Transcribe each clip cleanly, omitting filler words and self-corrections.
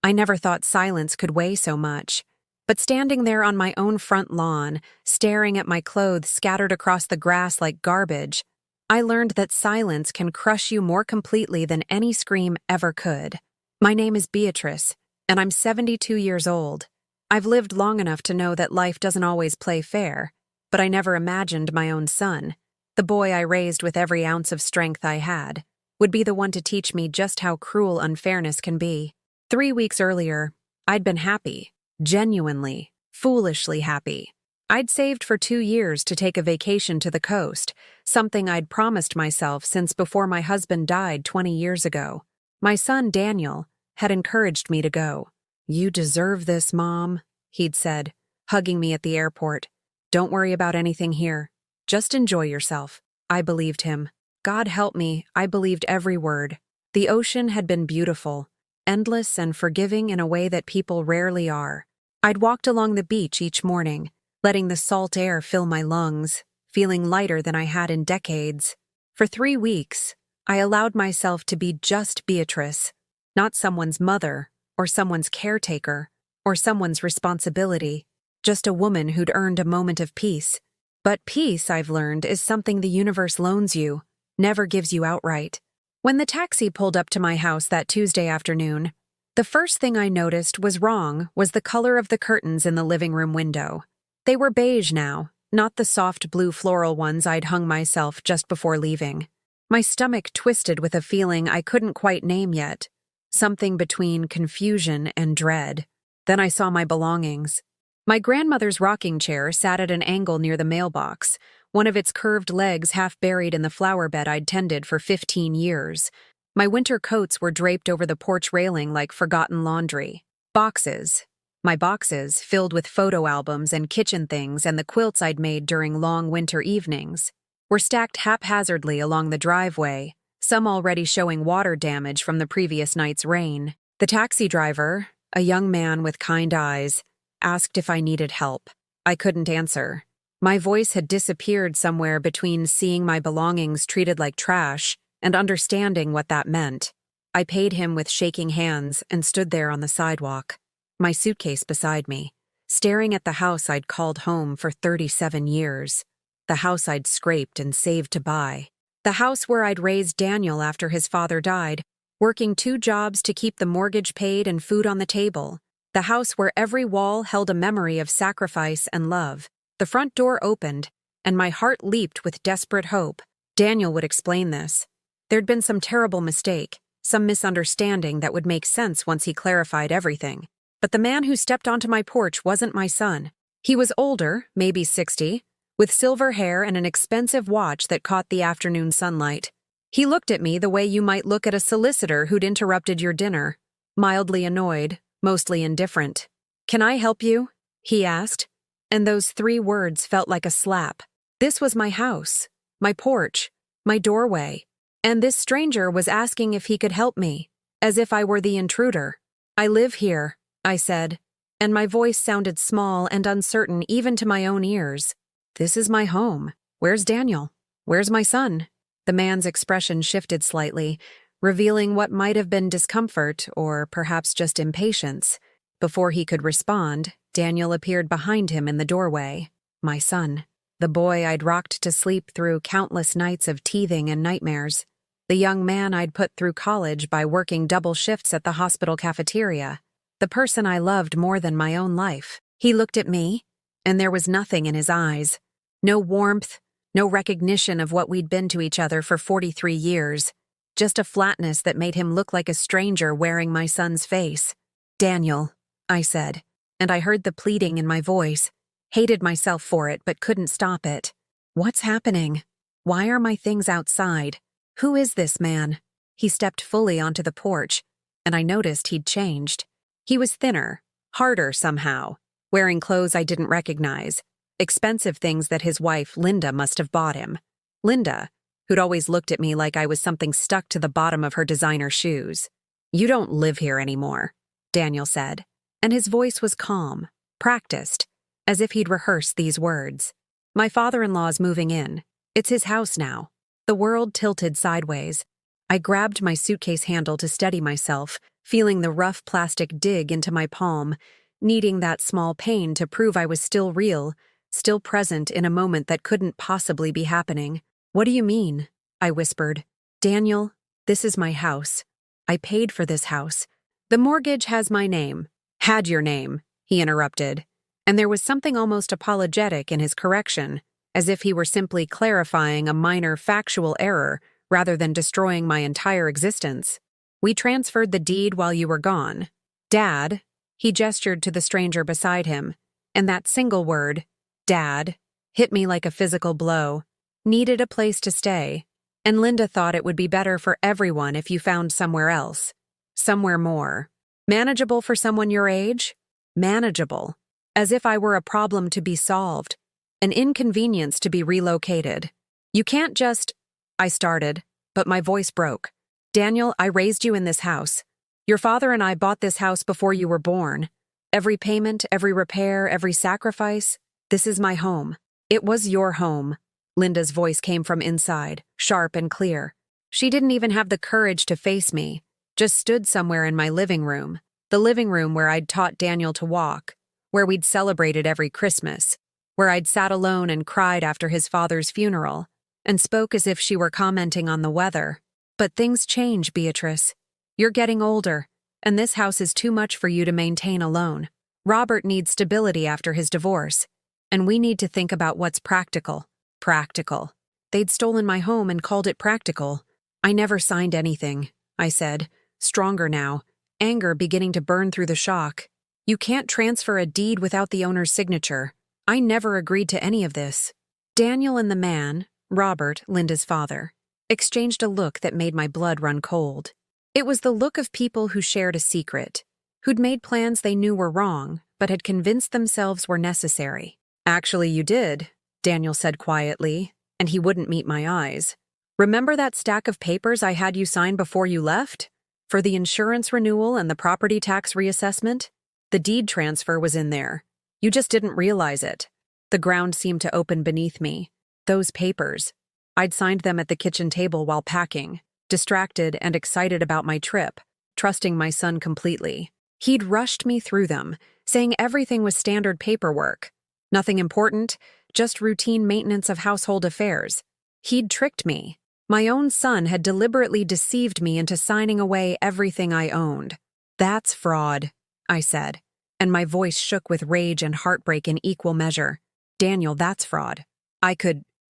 I never thought silence could weigh so much. But standing there on my own front lawn, staring at my clothes scattered across the grass like garbage, I learned that silence can crush you more completely than any scream ever could. My name is Beatrice, and I'm 72 years old. I've lived long enough to know that life doesn't always play fair, but I never imagined my own son, the boy I raised with every ounce of strength I had, would be the one to teach me just how cruel unfairness can be. 3 weeks earlier, I'd been happy, genuinely, foolishly happy. I'd saved for 2 years to take a vacation to the coast, something I'd promised myself since before my husband died 20 years ago. My son, Daniel, had encouraged me to go. "You deserve this, Mom," he'd said, hugging me at the airport. "Don't worry about anything here. Just enjoy yourself." I believed him. God help me, I believed every word. The ocean had been beautiful, endless and forgiving in a way that people rarely are. I'd walked along the beach each morning, letting the salt air fill my lungs, feeling lighter than I had in decades. For 3 weeks, I allowed myself to be just Beatrice, not someone's mother, or someone's caretaker, or someone's responsibility, just a woman who'd earned a moment of peace. But peace, I've learned, is something the universe loans you, never gives you outright. When the taxi pulled up to my house that Tuesday afternoon, the first thing I noticed was the color of the curtains in the living room window. They were beige now, not the soft blue floral ones I'd hung myself just before leaving. My stomach twisted with a feeling I couldn't quite name yet, something between confusion and dread. Then I saw my belongings. My grandmother's rocking chair sat at an angle near the mailbox, one of its curved legs half buried in the flower bed I'd tended for 15 years. My winter coats were draped over the porch railing like forgotten laundry. My boxes, filled with photo albums and kitchen things and the quilts I'd made during long winter evenings, were stacked haphazardly along the driveway, some already showing water damage from the previous night's rain. The taxi driver, a young man with kind eyes, asked if I needed help. I couldn't answer. My voice had disappeared somewhere between seeing my belongings treated like trash and understanding what that meant. I paid him with shaking hands and stood there on the sidewalk, my suitcase beside me, staring at the house I'd called home for 37 years, the house I'd scraped and saved to buy, the house where I'd raised Daniel after his father died, working 2 jobs to keep the mortgage paid and food on the table, the house where every wall held a memory of sacrifice and love. The front door opened, and my heart leaped with desperate hope. Daniel would explain this. There'd been some terrible mistake, some misunderstanding that would make sense once he clarified everything. But the man who stepped onto my porch wasn't my son. He was older, maybe 60, with silver hair and an expensive watch that caught the afternoon sunlight. He looked at me the way you might look at a solicitor who'd interrupted your dinner, mildly annoyed, mostly indifferent. "Can I help you?" he asked. And those 3 words felt like a slap. This was my house, my porch, my doorway, and this stranger was asking if he could help me, as if I were the intruder. "I live here," I said, and my voice sounded small and uncertain even to my own ears. "This is my home. Where's Daniel? Where's my son?" The man's expression shifted slightly, revealing what might have been discomfort or perhaps just impatience. Before he could respond, Daniel appeared behind him in the doorway. My son. The boy I'd rocked to sleep through countless nights of teething and nightmares. The young man I'd put through college by working double shifts at the hospital cafeteria. The person I loved more than my own life. He looked at me, and there was nothing in his eyes. No warmth, no recognition of what we'd been to each other for 43 years. Just a flatness that made him look like a stranger wearing my son's face. "Daniel," I said, and I heard the pleading in my voice. Hated myself for it, but couldn't stop it. "What's happening? Why are my things outside? Who is this man?" He stepped fully onto the porch, and I noticed he'd changed. He was thinner, harder somehow, wearing clothes I didn't recognize, expensive things that his wife, Linda, must have bought him. Linda, who'd always looked at me like I was something stuck to the bottom of her designer shoes. "You don't live here anymore," Daniel said, and his voice was calm, practiced, as if he'd rehearsed these words. "My father-in-law's moving in. It's his house now." The world tilted sideways. I grabbed my suitcase handle to steady myself, feeling the rough plastic dig into my palm, needing that small pain to prove I was still real, still present in a moment that couldn't possibly be happening. "What do you mean?" I whispered. "Daniel, this is my house. I paid for this house. The mortgage has my name." "Had your name," he interrupted, and there was something almost apologetic in his correction, as if he were simply clarifying a minor factual error rather than destroying my entire existence. "We transferred the deed while you were gone. Dad," he gestured to the stranger beside him, and that single word, Dad, hit me like a physical blow. "Needed a place to stay, and Linda thought it would be better for everyone if you found somewhere else. Somewhere more. Manageable for someone your age? Manageable. As if I were a problem to be solved. An inconvenience to be relocated. You can't just—" I started, but my voice broke. "Daniel, I raised you in this house. Your father and I bought this house before you were born. Every payment, every repair, every sacrifice, this is my home. It was your home." Linda's voice came from inside, sharp and clear. She didn't even have the courage to face me, just stood somewhere in my living room, the living room where I'd taught Daniel to walk, where we'd celebrated every Christmas, where I'd sat alone and cried after his father's funeral, and spoke as if she were commenting on the weather. "But things change, Beatrice. You're getting older, and this house is too much for you to maintain alone. Robert needs stability after his divorce, and we need to think about what's practical." Practical. They'd stolen my home and called it practical. "I never signed anything," I said, stronger now, anger beginning to burn through the shock. "You can't transfer a deed without the owner's signature. I never agreed to any of this." Daniel and the man, Robert, Linda's father, exchanged a look that made my blood run cold. It was the look of people who shared a secret, who'd made plans they knew were wrong, but had convinced themselves were necessary. "Actually, you did," Daniel said quietly, and he wouldn't meet my eyes. "Remember that stack of papers I had you sign before you left? For the insurance renewal and the property tax reassessment? The deed transfer was in there. You just didn't realize it." The ground seemed to open beneath me. Those papers. I'd signed them at the kitchen table while packing, distracted and excited about my trip, trusting my son completely. He'd rushed me through them, saying everything was standard paperwork. Nothing important, just routine maintenance of household affairs. He'd tricked me. My own son had deliberately deceived me into signing away everything I owned. "That's fraud," I said, and my voice shook with rage and heartbreak in equal measure. "Daniel, that's fraud.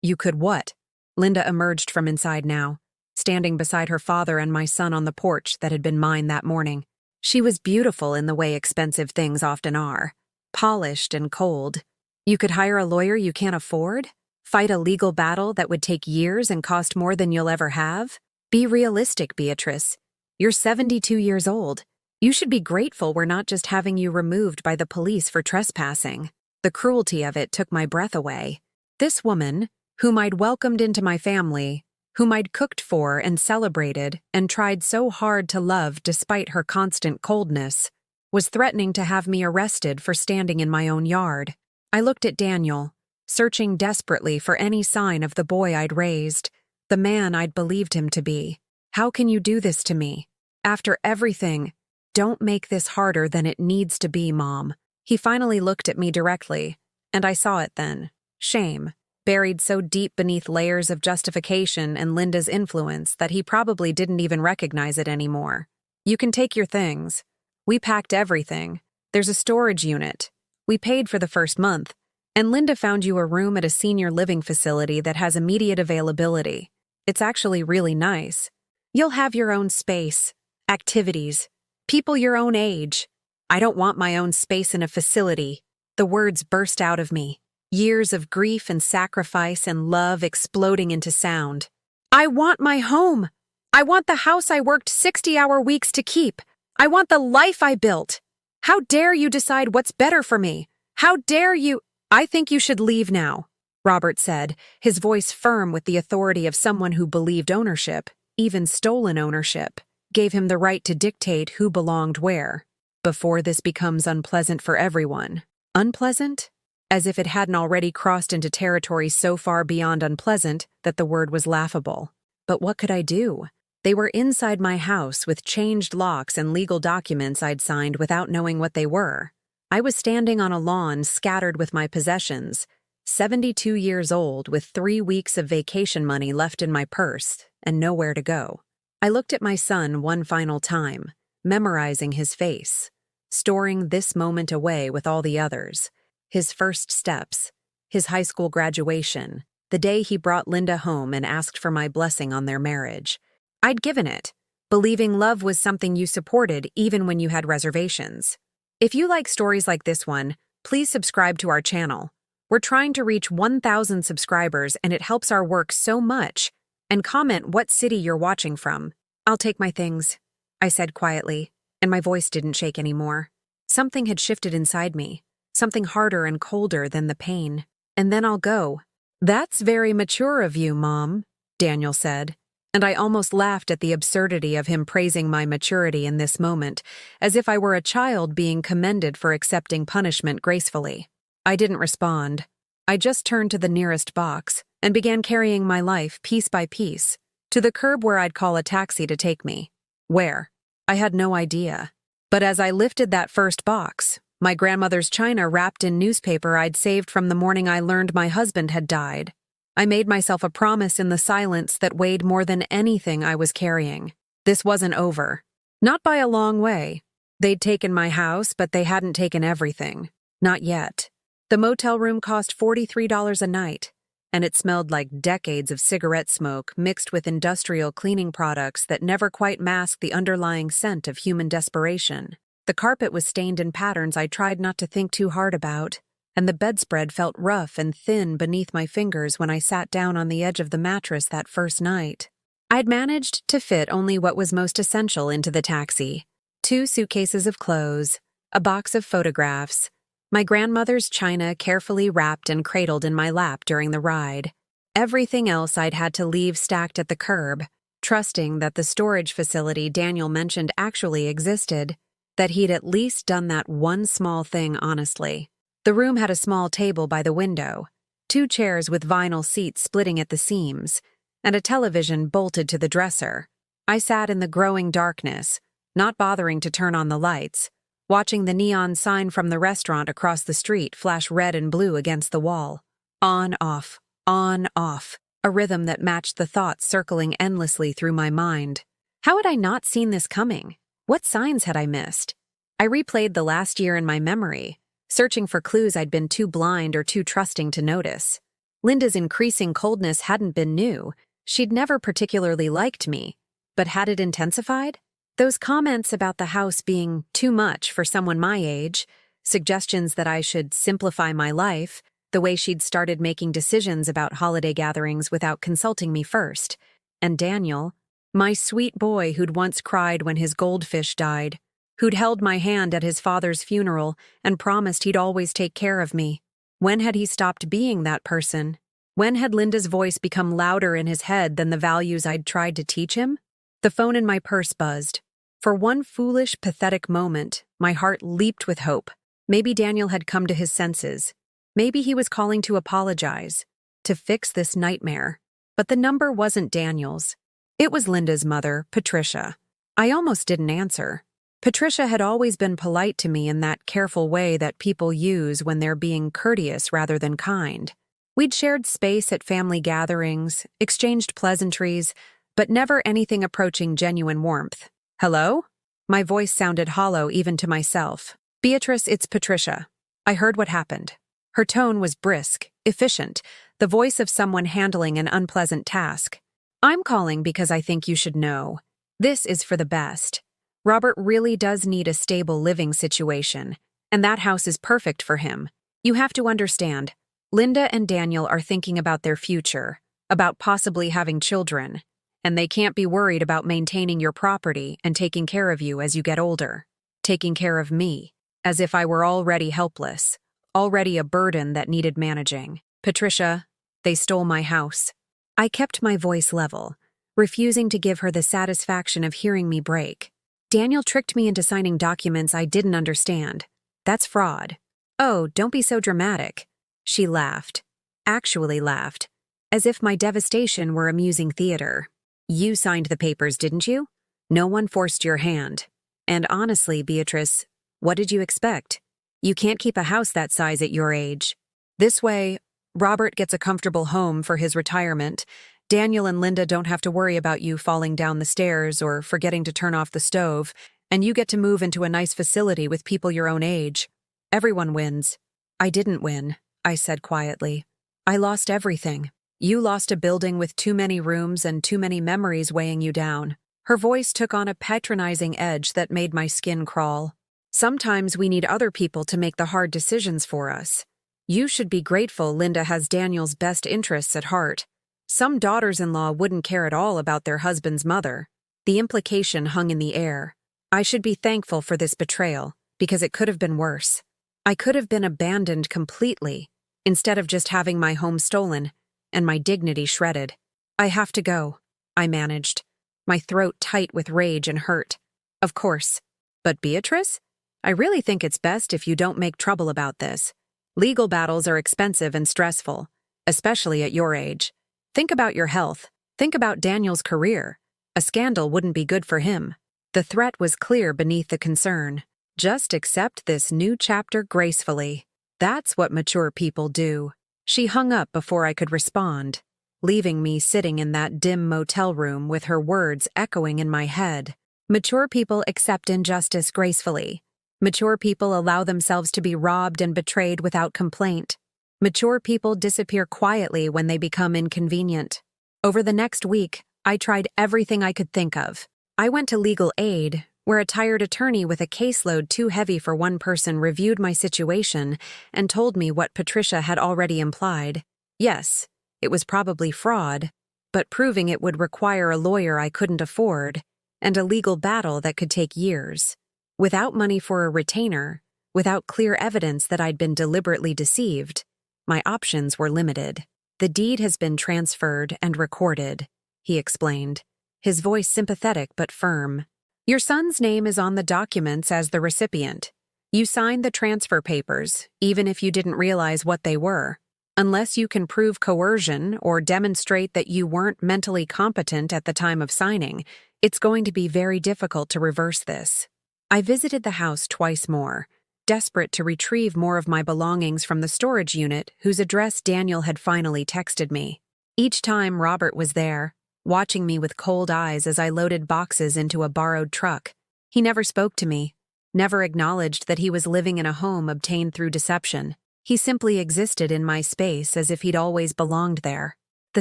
You could what?" Linda emerged from inside now, standing beside her father and my son on the porch that had been mine that morning. She was beautiful in the way expensive things often are, polished and cold. "You could hire a lawyer you can't afford? Fight a legal battle that would take years and cost more than you'll ever have? Be realistic, Beatrice. You're 72 years old. You should be grateful we're not just having you removed by the police for trespassing." The cruelty of it took my breath away. This woman, whom I'd welcomed into my family, whom I'd cooked for and celebrated and tried so hard to love despite her constant coldness, was threatening to have me arrested for standing in my own yard. I looked at Daniel, searching desperately for any sign of the boy I'd raised, the man I'd believed him to be. "How can you do this to me? After everything, don't make this harder than it needs to be, Mom." He finally looked at me directly, and I saw it then. Shame, buried so deep beneath layers of justification and Linda's influence that he probably didn't even recognize it anymore. "You can take your things. We packed everything. There's a storage unit. We paid for the first month, and Linda found you a room at a senior living facility that has immediate availability. It's actually really nice. You'll have your own space, activities, people your own age." "I don't want my own space in a facility." The words burst out of me, years of grief and sacrifice and love exploding into sound. "I want my home. I want the house I worked 60-hour weeks to keep. I want the life I built. How dare you decide what's better for me? How dare you—" "I think you should leave now," Robert said, his voice firm with the authority of someone who believed ownership, even stolen ownership, gave him the right to dictate who belonged where. "Before this becomes unpleasant for everyone." Unpleasant? As if it hadn't already crossed into territory so far beyond unpleasant that the word was laughable. But what could I do? They were inside my house with changed locks and legal documents I'd signed without knowing what they were. I was standing on a lawn scattered with my possessions, 72 years old with 3 weeks of vacation money left in my purse and nowhere to go. I looked at my son one final time, memorizing his face, storing this moment away with all the others. His first steps, his high school graduation, the day he brought Linda home and asked for my blessing on their marriage. I'd given it, believing love was something you supported even when you had reservations. If you like stories like this one, please subscribe to our channel. We're trying to reach 1,000 subscribers and it helps our work so much. And comment what city you're watching from. I'll take my things, I said quietly, and my voice didn't shake anymore. Something had shifted inside me, something harder and colder than the pain. And then I'll go. That's very mature of you, Mom, Daniel said, and I almost laughed at the absurdity of him praising my maturity in this moment, as if I were a child being commended for accepting punishment gracefully. I didn't respond. I just turned to the nearest box and began carrying my life piece by piece to the curb where I'd call a taxi to take me. Where? I had no idea. But as I lifted that first box, my grandmother's china wrapped in newspaper I'd saved from the morning I learned my husband had died, I made myself a promise in the silence that weighed more than anything I was carrying. This wasn't over. Not by a long way. They'd taken my house, but they hadn't taken everything. Not yet. The motel room cost $43 a night, and it smelled like decades of cigarette smoke mixed with industrial cleaning products that never quite masked the underlying scent of human desperation. The carpet was stained in patterns I tried not to think too hard about, and the bedspread felt rough and thin beneath my fingers when I sat down on the edge of the mattress that first night. I'd managed to fit only what was most essential into the taxi: 2 suitcases of clothes, a box of photographs, my grandmother's china carefully wrapped and cradled in my lap during the ride. Everything else I'd had to leave stacked at the curb, trusting that the storage facility Daniel mentioned actually existed, that he'd at least done that one small thing honestly. The room had a small table by the window, 2 chairs with vinyl seats splitting at the seams, and a television bolted to the dresser. I sat in the growing darkness, not bothering to turn on the lights, watching the neon sign from the restaurant across the street flash red and blue against the wall. On, off, a rhythm that matched the thoughts circling endlessly through my mind. How had I not seen this coming? What signs had I missed? I replayed the last year in my memory, searching for clues I'd been too blind or too trusting to notice. Linda's increasing coldness hadn't been new. She'd never particularly liked me. But had it intensified? Those comments about the house being too much for someone my age, suggestions that I should simplify my life, the way she'd started making decisions about holiday gatherings without consulting me first, and Daniel, my sweet boy who'd once cried when his goldfish died, who'd held my hand at his father's funeral and promised he'd always take care of me. When had he stopped being that person? When had Linda's voice become louder in his head than the values I'd tried to teach him? The phone in my purse buzzed. For one foolish, pathetic moment, my heart leaped with hope. Maybe Daniel had come to his senses. Maybe he was calling to apologize, to fix this nightmare. But the number wasn't Daniel's. It was Linda's mother, Patricia. I almost didn't answer. Patricia had always been polite to me in that careful way that people use when they're being courteous rather than kind. We'd shared space at family gatherings, exchanged pleasantries, but never anything approaching genuine warmth. Hello? My voice sounded hollow even to myself. Beatrice, it's Patricia. I heard what happened. Her tone was brisk, efficient, the voice of someone handling an unpleasant task. I'm calling because I think you should know. This is for the best. Robert really does need a stable living situation, and that house is perfect for him. You have to understand, Linda and Daniel are thinking about their future, about possibly having children, and they can't be worried about maintaining your property and taking care of you as you get older. Taking care of me, as if I were already helpless, already a burden that needed managing. Patricia, they stole my house. I kept my voice level, refusing to give her the satisfaction of hearing me break. Daniel tricked me into signing documents I didn't understand. That's fraud. Oh, don't be so dramatic. She laughed. Actually laughed. As if my devastation were amusing theater. You signed the papers, didn't you? No one forced your hand. And honestly, Beatrice, what did you expect? You can't keep a house that size at your age. This way, Robert gets a comfortable home for his retirement. Daniel and Linda don't have to worry about you falling down the stairs or forgetting to turn off the stove, and you get to move into a nice facility with people your own age. Everyone wins. I didn't win, I said quietly. I lost everything. You lost a building with too many rooms and too many memories weighing you down. Her voice took on a patronizing edge that made my skin crawl. Sometimes we need other people to make the hard decisions for us. You should be grateful Linda has Daniel's best interests at heart. Some daughters-in-law wouldn't care at all about their husband's mother. The implication hung in the air. I should be thankful for this betrayal, because it could have been worse. I could have been abandoned completely, instead of just having my home stolen and my dignity shredded. I have to go, I managed, my throat tight with rage and hurt. Of course. But Beatrice? I really think it's best if you don't make trouble about this. Legal battles are expensive and stressful, especially at your age. Think about your health. Think about Daniel's career. A scandal wouldn't be good for him. The threat was clear beneath the concern. Just accept this new chapter gracefully. That's what mature people do. She hung up before I could respond, leaving me sitting in that dim motel room with her words echoing in my head. Mature people accept injustice gracefully. Mature people allow themselves to be robbed and betrayed without complaint. Mature people disappear quietly when they become inconvenient. Over the next week, I tried everything I could think of. I went to legal aid, where a tired attorney with a caseload too heavy for one person reviewed my situation and told me what Patricia had already implied. Yes, it was probably fraud, but proving it would require a lawyer I couldn't afford, and a legal battle that could take years. Without money for a retainer, without clear evidence that I'd been deliberately deceived, my options were limited. The deed has been transferred and recorded, he explained, his voice sympathetic but firm. Your son's name is on the documents as the recipient. You signed the transfer papers, even if you didn't realize what they were. Unless you can prove coercion or demonstrate that you weren't mentally competent at the time of signing, it's going to be very difficult to reverse this. I visited the house twice more, desperate to retrieve more of my belongings from the storage unit whose address Daniel had finally texted me. Each time Robert was there, watching me with cold eyes as I loaded boxes into a borrowed truck. He never spoke to me, never acknowledged that he was living in a home obtained through deception. He simply existed in my space as if he'd always belonged there. The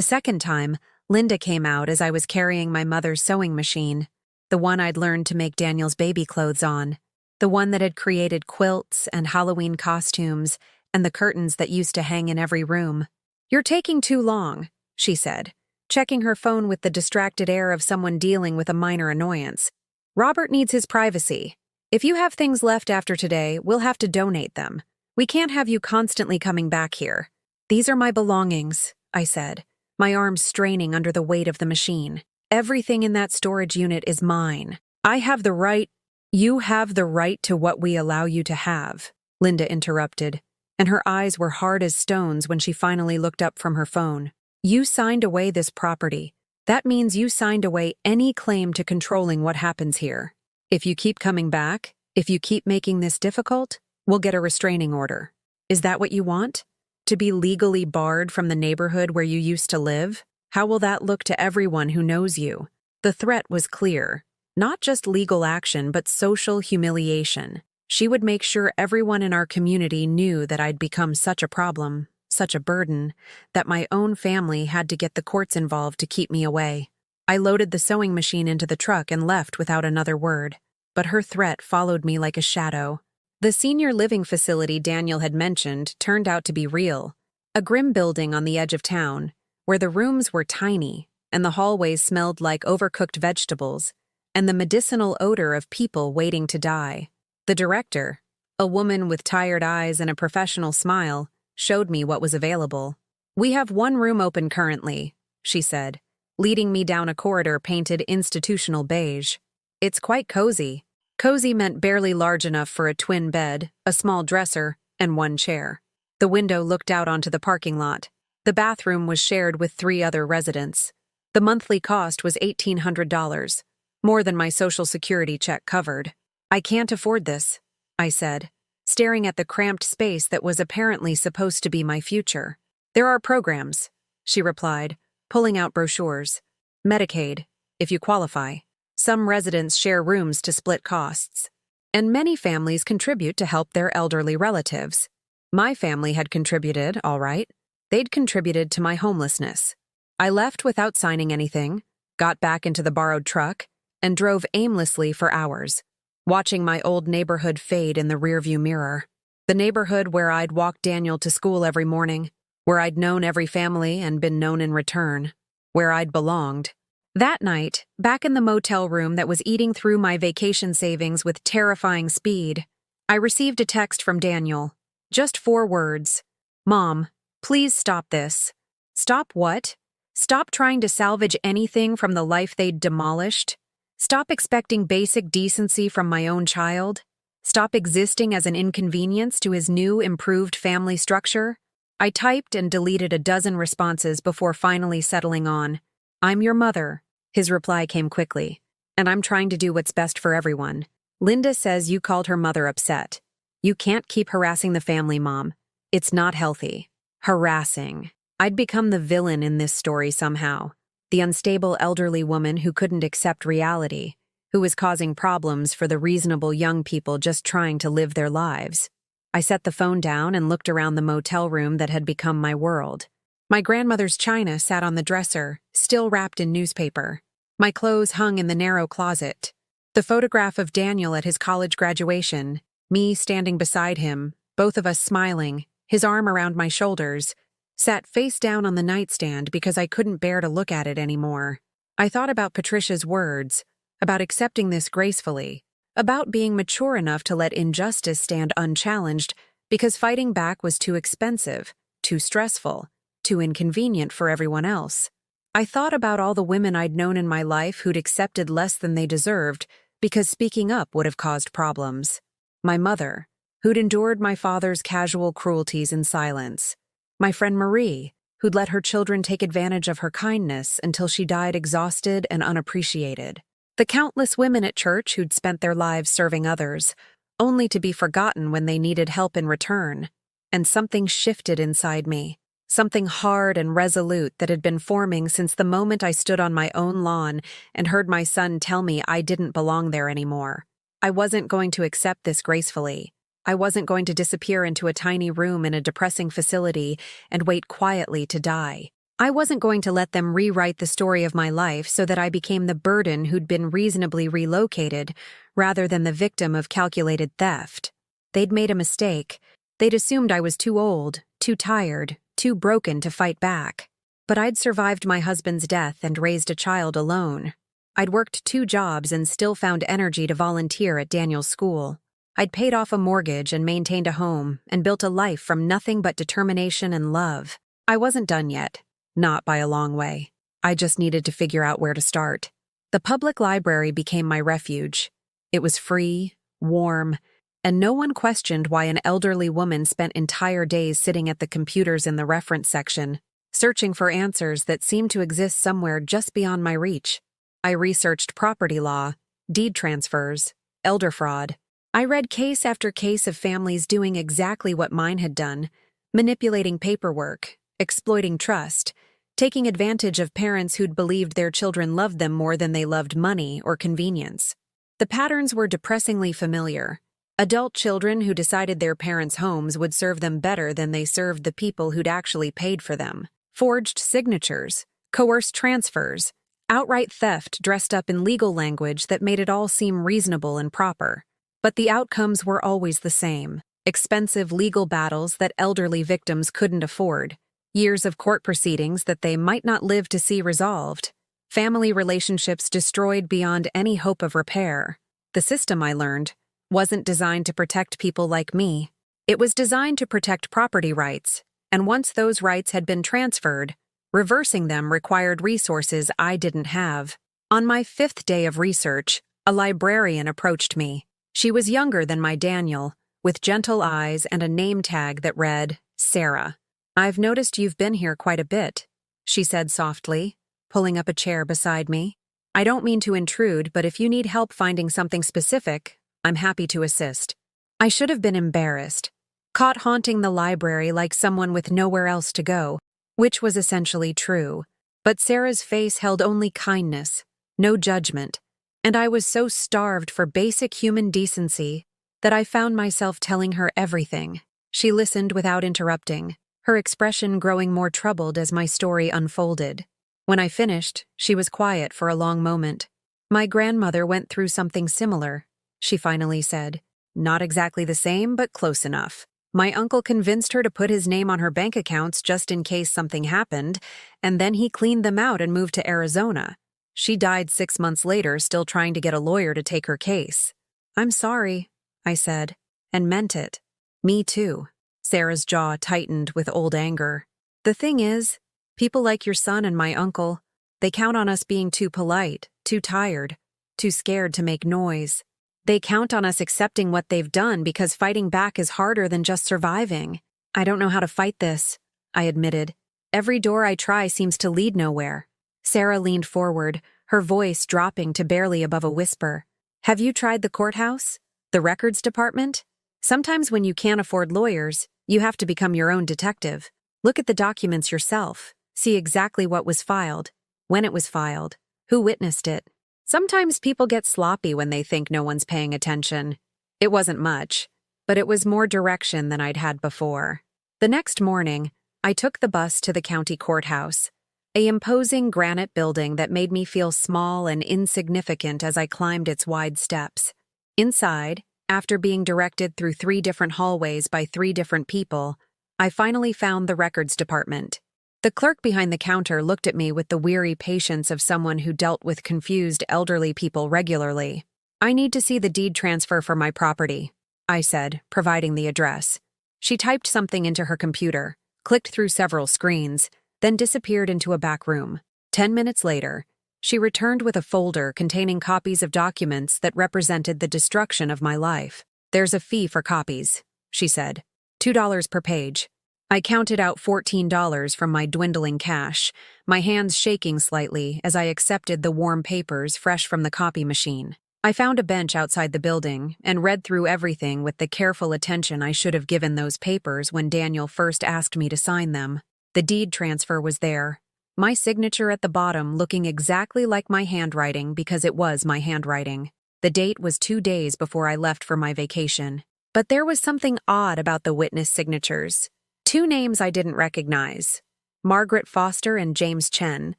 second time, Linda came out as I was carrying my mother's sewing machine, the one I'd learned to make Daniel's baby clothes on, the one that had created quilts and Halloween costumes and the curtains that used to hang in every room. "You're taking too long," she said, checking her phone with the distracted air of someone dealing with a minor annoyance. "Robert needs his privacy. If you have things left after today, we'll have to donate them. We can't have you constantly coming back here." "These are my belongings," I said, my arms straining under the weight of the machine. "Everything in that storage unit is mine. I have the right—" "You have the right to what we allow you to have," Linda interrupted, and her eyes were hard as stones when she finally looked up from her phone. "You signed away this property. That means you signed away any claim to controlling what happens here. If you keep coming back, if you keep making this difficult, we'll get a restraining order. Is that what you want? To be legally barred from the neighborhood where you used to live? How will that look to everyone who knows you?" The threat was clear. Not just legal action, but social humiliation. She would make sure everyone in our community knew that I'd become such a problem, such a burden, that my own family had to get the courts involved to keep me away. I loaded the sewing machine into the truck and left without another word. But her threat followed me like a shadow. The senior living facility Daniel had mentioned turned out to be real. A grim building on the edge of town, where the rooms were tiny and the hallways smelled like overcooked vegetables, and the medicinal odor of people waiting to die. The director, a woman with tired eyes and a professional smile, showed me what was available. "We have one room open currently," she said, leading me down a corridor painted institutional beige. "It's quite cozy." Cozy meant barely large enough for a twin bed, a small dresser, and one chair. The window looked out onto the parking lot. The bathroom was shared with 3 other residents. The monthly cost was $1,800, more than my Social Security check covered. I can't afford this, I said, staring at the cramped space that was apparently supposed to be my future. There are programs, she replied, pulling out brochures. Medicaid, if you qualify. Some residents share rooms to split costs. And many families contribute to help their elderly relatives. My family had contributed, all right. They'd contributed to my homelessness. I left without signing anything, got back into the borrowed truck, and drove aimlessly for hours, watching my old neighborhood fade in the rearview mirror. The neighborhood where I'd walk Daniel to school every morning, where I'd known every family and been known in return, where I'd belonged. That night, back in the motel room that was eating through my vacation savings with terrifying speed, I received a text from Daniel. Just 4 words. Mom, please stop this. Stop what? Stop trying to salvage anything from the life they'd demolished. Stop expecting basic decency from my own child. Stop existing as an inconvenience to his new, improved family structure. I typed and deleted a dozen responses before finally settling on, I'm your mother. His reply came quickly, and I'm trying to do what's best for everyone. Linda says you called her mother upset. You can't keep harassing the family, Mom. It's not healthy. Harassing. I'd become the villain in this story somehow. The unstable elderly woman who couldn't accept reality, who was causing problems for the reasonable young people just trying to live their lives. I set the phone down and looked around the motel room that had become my world. My grandmother's china sat on the dresser, still wrapped in newspaper. My clothes hung in the narrow closet. The photograph of Daniel at his college graduation, me standing beside him, both of us smiling, his arm around my shoulders, sat face down on the nightstand because I couldn't bear to look at it anymore. I thought about Patricia's words, about accepting this gracefully, about being mature enough to let injustice stand unchallenged because fighting back was too expensive, too stressful, too inconvenient for everyone else. I thought about all the women I'd known in my life who'd accepted less than they deserved because speaking up would have caused problems. My mother, who'd endured my father's casual cruelties in silence. My friend Marie, who'd let her children take advantage of her kindness until she died exhausted and unappreciated. The countless women at church who'd spent their lives serving others, only to be forgotten when they needed help in return. And something shifted inside me. Something hard and resolute that had been forming since the moment I stood on my own lawn and heard my son tell me I didn't belong there anymore. I wasn't going to accept this gracefully. I wasn't going to disappear into a tiny room in a depressing facility and wait quietly to die. I wasn't going to let them rewrite the story of my life so that I became the burden who'd been reasonably relocated rather than the victim of calculated theft. They'd made a mistake. They'd assumed I was too old, too tired, too broken to fight back. But I'd survived my husband's death and raised a child alone. I'd worked 2 jobs and still found energy to volunteer at Daniel's school. I'd paid off a mortgage and maintained a home and built a life from nothing but determination and love. I wasn't done yet, not by a long way. I just needed to figure out where to start. The public library became my refuge. It was free, warm, and no one questioned why an elderly woman spent entire days sitting at the computers in the reference section, searching for answers that seemed to exist somewhere just beyond my reach. I researched property law, deed transfers, elder fraud. I read case after case of families doing exactly what mine had done, manipulating paperwork, exploiting trust, taking advantage of parents who'd believed their children loved them more than they loved money or convenience. The patterns were depressingly familiar. Adult children who decided their parents' homes would serve them better than they served the people who'd actually paid for them. Forged signatures, coerced transfers, outright theft dressed up in legal language that made it all seem reasonable and proper. But the outcomes were always the same. Expensive legal battles that elderly victims couldn't afford. Years of court proceedings that they might not live to see resolved. Family relationships destroyed beyond any hope of repair. The system, I learned, wasn't designed to protect people like me. It was designed to protect property rights, and once those rights had been transferred, reversing them required resources I didn't have. On my 5th day of research, a librarian approached me. She was younger than my Daniel, with gentle eyes and a name tag that read, Sarah. I've noticed you've been here quite a bit, she said softly. pulling up a chair beside me. "I don't mean to intrude, but if you need help finding something specific, I'm happy to assist." I should have been embarrassed, caught haunting the library like someone with nowhere else to go, which was essentially true. But Sarah's face held only kindness, no judgment, and I was so starved for basic human decency that I found myself telling her everything. She listened without interrupting, her expression growing more troubled as my story unfolded. When I finished, she was quiet for a long moment. "My grandmother went through something similar," she finally said. "Not exactly the same, but close enough. My uncle convinced her to put his name on her bank accounts just in case something happened, and then he cleaned them out and moved to Arizona. She died 6 months later, still trying to get a lawyer to take her case." "I'm sorry," I said, and meant it. "Me too." Sarah's jaw tightened with old anger. "The thing is, people like your son and my uncle, they count on us being too polite, too tired, too scared to make noise. They count on us accepting what they've done because fighting back is harder than just surviving. I don't know how to fight this," I admitted. "Every door I try seems to lead nowhere." Sarah leaned forward, her voice dropping to barely above a whisper. "Have you tried the courthouse? The records department? Sometimes when you can't afford lawyers, you have to become your own detective. Look at the documents yourself. See exactly what was filed, when it was filed, who witnessed it. Sometimes people get sloppy when they think no one's paying attention." It wasn't much, but it was more direction than I'd had before. The next morning, I took the bus to the county courthouse, a imposing granite building that made me feel small and insignificant as I climbed its wide steps. Inside, after being directed through 3 different hallways by 3 different people, I finally found the records department. The clerk behind the counter looked at me with the weary patience of someone who dealt with confused elderly people regularly. "I need to see the deed transfer for my property," I said, providing the address. She typed something into her computer, clicked through several screens, then disappeared into a back room. 10 minutes later, she returned with a folder containing copies of documents that represented the destruction of my life. "There's a fee for copies," she said. $2 per page." I counted out $14 from my dwindling cash, my hands shaking slightly as I accepted the warm papers fresh from the copy machine. I found a bench outside the building and read through everything with the careful attention I should have given those papers when Daniel first asked me to sign them. The deed transfer was there, my signature at the bottom looking exactly like my handwriting because it was my handwriting. The date was 2 days before I left for my vacation. But there was something odd about the witness signatures. 2 names I didn't recognize, Margaret Foster and James Chen,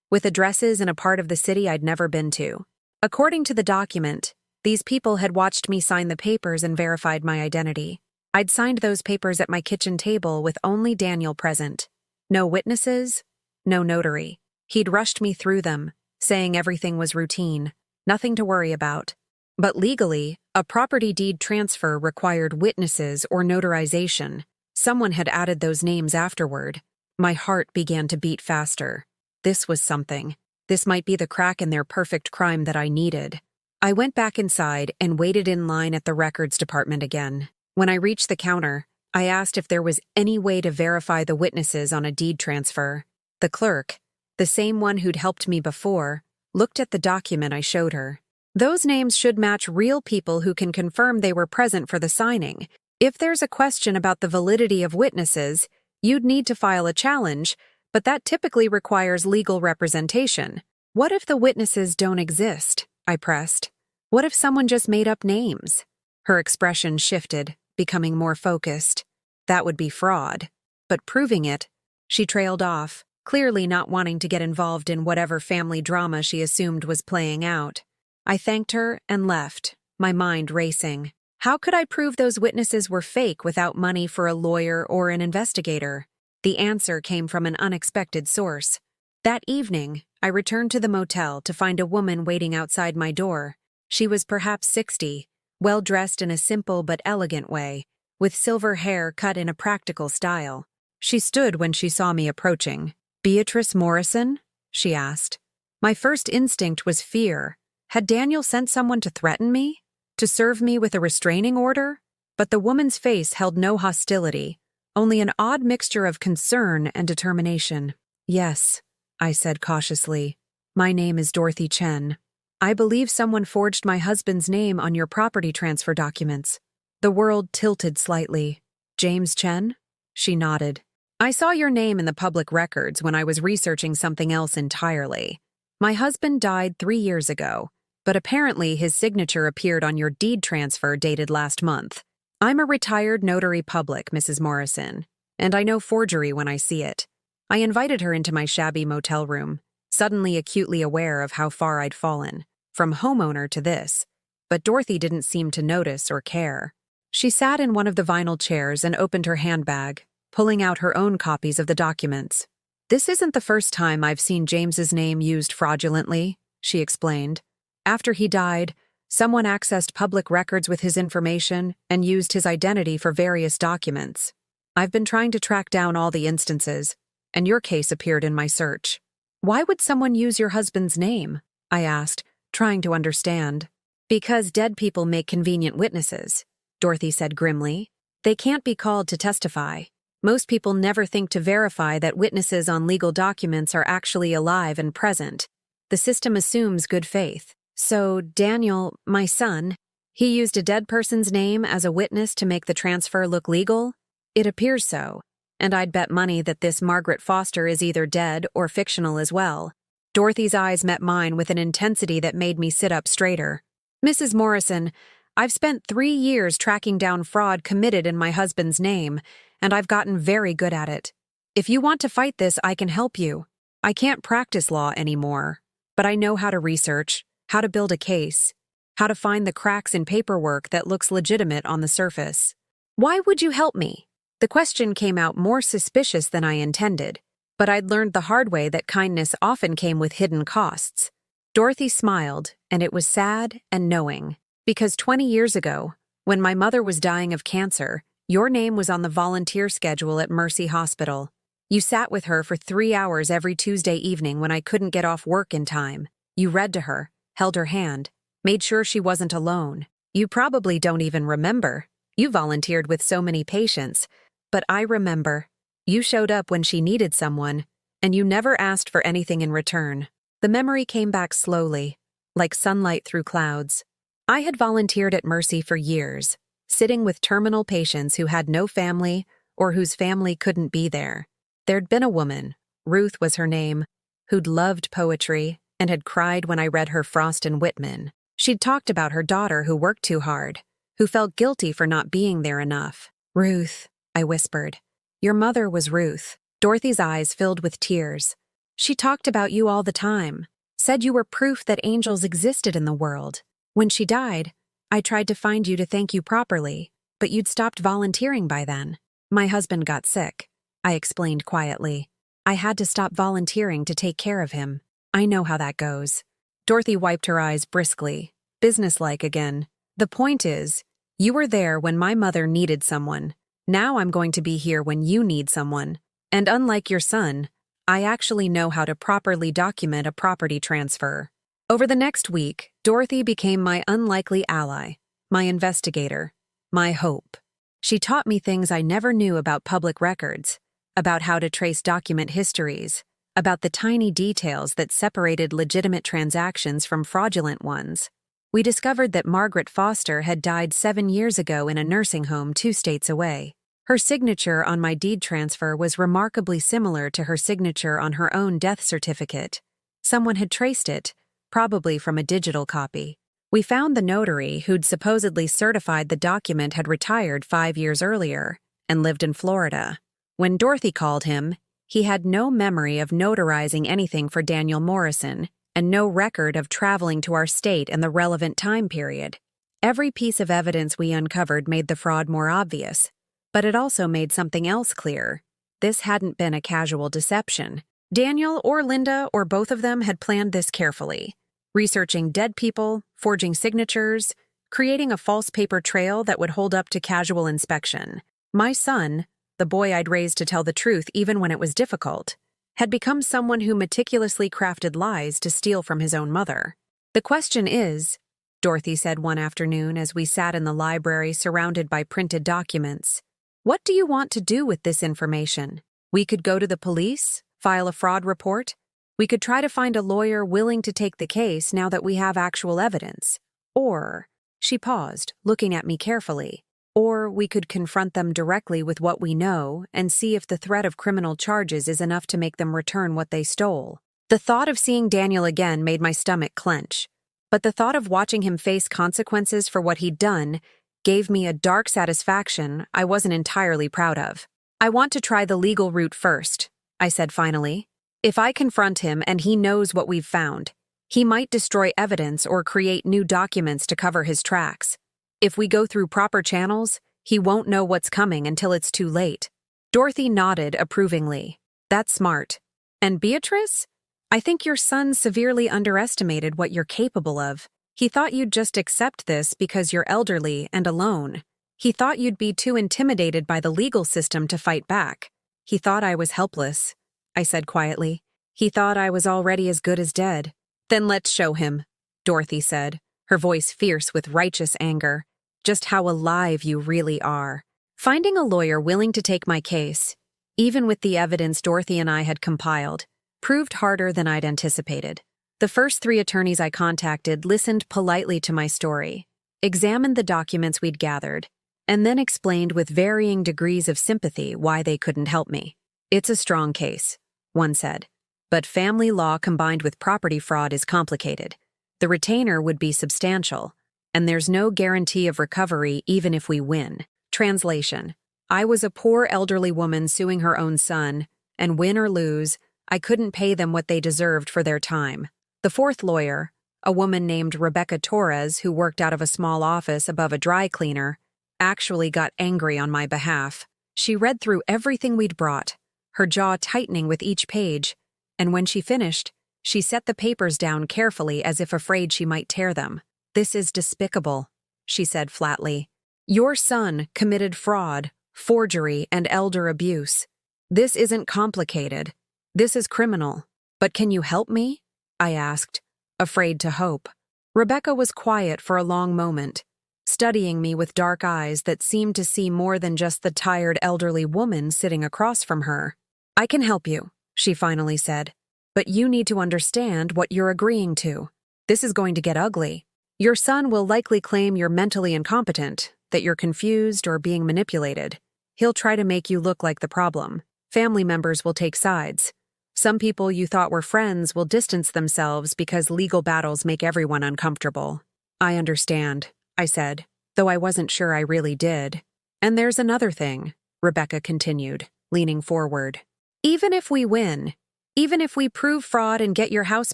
with addresses in a part of the city I'd never been to. According to the document, these people had watched me sign the papers and verified my identity. I'd signed those papers at my kitchen table with only Daniel present. No witnesses, no notary. He'd rushed me through them, saying everything was routine, nothing to worry about. But legally, a property deed transfer required witnesses or notarization. Someone had added those names afterward. My heart began to beat faster. This was something. This might be the crack in their perfect crime that I needed. I went back inside and waited in line at the records department again. When I reached the counter, I asked if there was any way to verify the witnesses on a deed transfer. The clerk, the same one who'd helped me before, looked at the document I showed her. "Those names should match real people who can confirm they were present for the signing. If there's a question about the validity of witnesses, you'd need to file a challenge, but that typically requires legal representation." "What if the witnesses don't exist?" I pressed. "What if someone just made up names?" Her expression shifted, becoming more focused. "That would be fraud. But proving it," she trailed off, clearly not wanting to get involved in whatever family drama she assumed was playing out. I thanked her and left, my mind racing. How could I prove those witnesses were fake without money for a lawyer or an investigator? The answer came from an unexpected source. That evening, I returned to the motel to find a woman waiting outside my door. She was perhaps 60, well-dressed in a simple but elegant way, with silver hair cut in a practical style. She stood when she saw me approaching. "Beatrice Morrison?" she asked. My first instinct was fear. Had Daniel sent someone to threaten me? To serve me with a restraining order? But the woman's face held no hostility, only an odd mixture of concern and determination. "Yes," I said cautiously. My name is Dorothy Chen. I believe someone forged my husband's name on your property transfer documents. The world tilted slightly. James Chen? She nodded. I saw your name in the public records when I was researching something else entirely. My husband died 3 years ago, but apparently his signature appeared on your deed transfer dated last month. I'm a retired notary public, Mrs. Morrison, and I know forgery when I see it. I invited her into my shabby motel room, suddenly acutely aware of how far I'd fallen, from homeowner to this, but Dorothy didn't seem to notice or care. She sat in one of the vinyl chairs and opened her handbag, pulling out her own copies of the documents. This isn't the first time I've seen James's name used fraudulently, she explained. After he died, someone accessed public records with his information and used his identity for various documents. I've been trying to track down all the instances, and your case appeared in my search. Why would someone use your husband's name? I asked, trying to understand. Because dead people make convenient witnesses, Dorothy said grimly. They can't be called to testify. Most people never think to verify that witnesses on legal documents are actually alive and present. The system assumes good faith. So, Daniel, my son, he used a dead person's name as a witness to make the transfer look legal? It appears so, and I'd bet money that this Margaret Foster is either dead or fictional as well. Dorothy's eyes met mine with an intensity that made me sit up straighter. Mrs. Morrison, I've spent 3 years tracking down fraud committed in my husband's name, and I've gotten very good at it. If you want to fight this, I can help you. I can't practice law anymore, but I know how to research, how to build a case, how to find the cracks in paperwork that looks legitimate on the surface. Why would you help me? The question came out more suspicious than I intended, but I'd learned the hard way that kindness often came with hidden costs. Dorothy smiled, and it was sad and knowing, because 20 years ago, when my mother was dying of cancer, your name was on the volunteer schedule at Mercy Hospital. You sat with her for 3 hours every Tuesday evening when I couldn't get off work in time. You read to her, held her hand, made sure she wasn't alone. You probably don't even remember. You volunteered with so many patients, but I remember. You showed up when she needed someone, and you never asked for anything in return. The memory came back slowly, like sunlight through clouds. I had volunteered at Mercy for years, sitting with terminal patients who had no family or whose family couldn't be there. There'd been a woman, Ruth was her name, who'd loved poetry and had cried when I read her Frost and Whitman. She'd talked about her daughter who worked too hard, who felt guilty for not being there enough. Ruth, I whispered. Your mother was Ruth. Dorothy's eyes filled with tears. She talked about you all the time, said you were proof that angels existed in the world. When she died, I tried to find you to thank you properly, but you'd stopped volunteering by then. My husband got sick, I explained quietly. I had to stop volunteering to take care of him. I know how that goes. Dorothy wiped her eyes briskly, businesslike again. The point is, you were there when my mother needed someone. Now I'm going to be here when you need someone. And unlike your son, I actually know how to properly document a property transfer. Over the next week, Dorothy became my unlikely ally, my investigator, my hope. She taught me things I never knew about public records, about how to trace document histories, about the tiny details that separated legitimate transactions from fraudulent ones. We discovered that Margaret Foster had died 7 years ago in a nursing home 2 states away. Her signature on my deed transfer was remarkably similar to her signature on her own death certificate. Someone had traced it, probably from a digital copy. We found the notary who'd supposedly certified the document had retired 5 years earlier and lived in Florida. When Dorothy called him, he had no memory of notarizing anything for Daniel Morrison and no record of traveling to our state in the relevant time period. Every piece of evidence we uncovered made the fraud more obvious, but it also made something else clear. This hadn't been a casual deception. Daniel or Linda or both of them had planned this carefully, researching dead people, forging signatures, creating a false paper trail that would hold up to casual inspection. My son, the boy I'd raised to tell the truth even when it was difficult, had become someone who meticulously crafted lies to steal from his own mother. The question is, Dorothy said one afternoon as we sat in the library surrounded by printed documents, what do you want to do with this information? We could go to the police, file a fraud report, We could try to find a lawyer willing to take the case now that we have actual evidence. Or, she paused, looking at me carefully. Or we could confront them directly with what we know and see if the threat of criminal charges is enough to make them return what they stole. The thought of seeing Daniel again made my stomach clench. But the thought of watching him face consequences for what he'd done gave me a dark satisfaction I wasn't entirely proud of. I want to try the legal route first, I said finally. If I confront him and he knows what we've found, he might destroy evidence or create new documents to cover his tracks. If we go through proper channels, he won't know what's coming until it's too late. Dorothy nodded approvingly. That's smart. And Beatrice? I think your son severely underestimated what you're capable of. He thought you'd just accept this because you're elderly and alone. He thought you'd be too intimidated by the legal system to fight back. He thought I was helpless, I said quietly. He thought I was already as good as dead. Then let's show him, Dorothy said, her voice fierce with righteous anger. Just how alive you really are. Finding a lawyer willing to take my case, even with the evidence Dorothy and I had compiled, proved harder than I'd anticipated. The first 3 attorneys I contacted listened politely to my story, examined the documents we'd gathered, and then explained with varying degrees of sympathy why they couldn't help me. It's a strong case, one said, but family law combined with property fraud is complicated. The retainer would be substantial, and there's no guarantee of recovery even if we win. Translation: I was a poor elderly woman suing her own son, and win or lose, I couldn't pay them what they deserved for their time. The 4th lawyer, a woman named Rebecca Torres who worked out of a small office above a dry cleaner, actually got angry on my behalf. She read through everything we'd brought, her jaw tightening with each page, and when she finished, she set the papers down carefully as if afraid she might tear them. This is despicable, she said flatly. Your son committed fraud, forgery, and elder abuse. This isn't complicated. This is criminal. But can you help me? I asked, afraid to hope. Rebecca was quiet for a long moment, studying me with dark eyes that seemed to see more than just the tired elderly woman sitting across from her. I can help you, she finally said. But you need to understand what you're agreeing to. This is going to get ugly. Your son will likely claim you're mentally incompetent, that you're confused or being manipulated. He'll try to make you look like the problem. Family members will take sides. Some people you thought were friends will distance themselves because legal battles make everyone uncomfortable. I understand, I said, though I wasn't sure I really did. And there's another thing, Rebecca continued, leaning forward. Even if we win, even if we prove fraud and get your house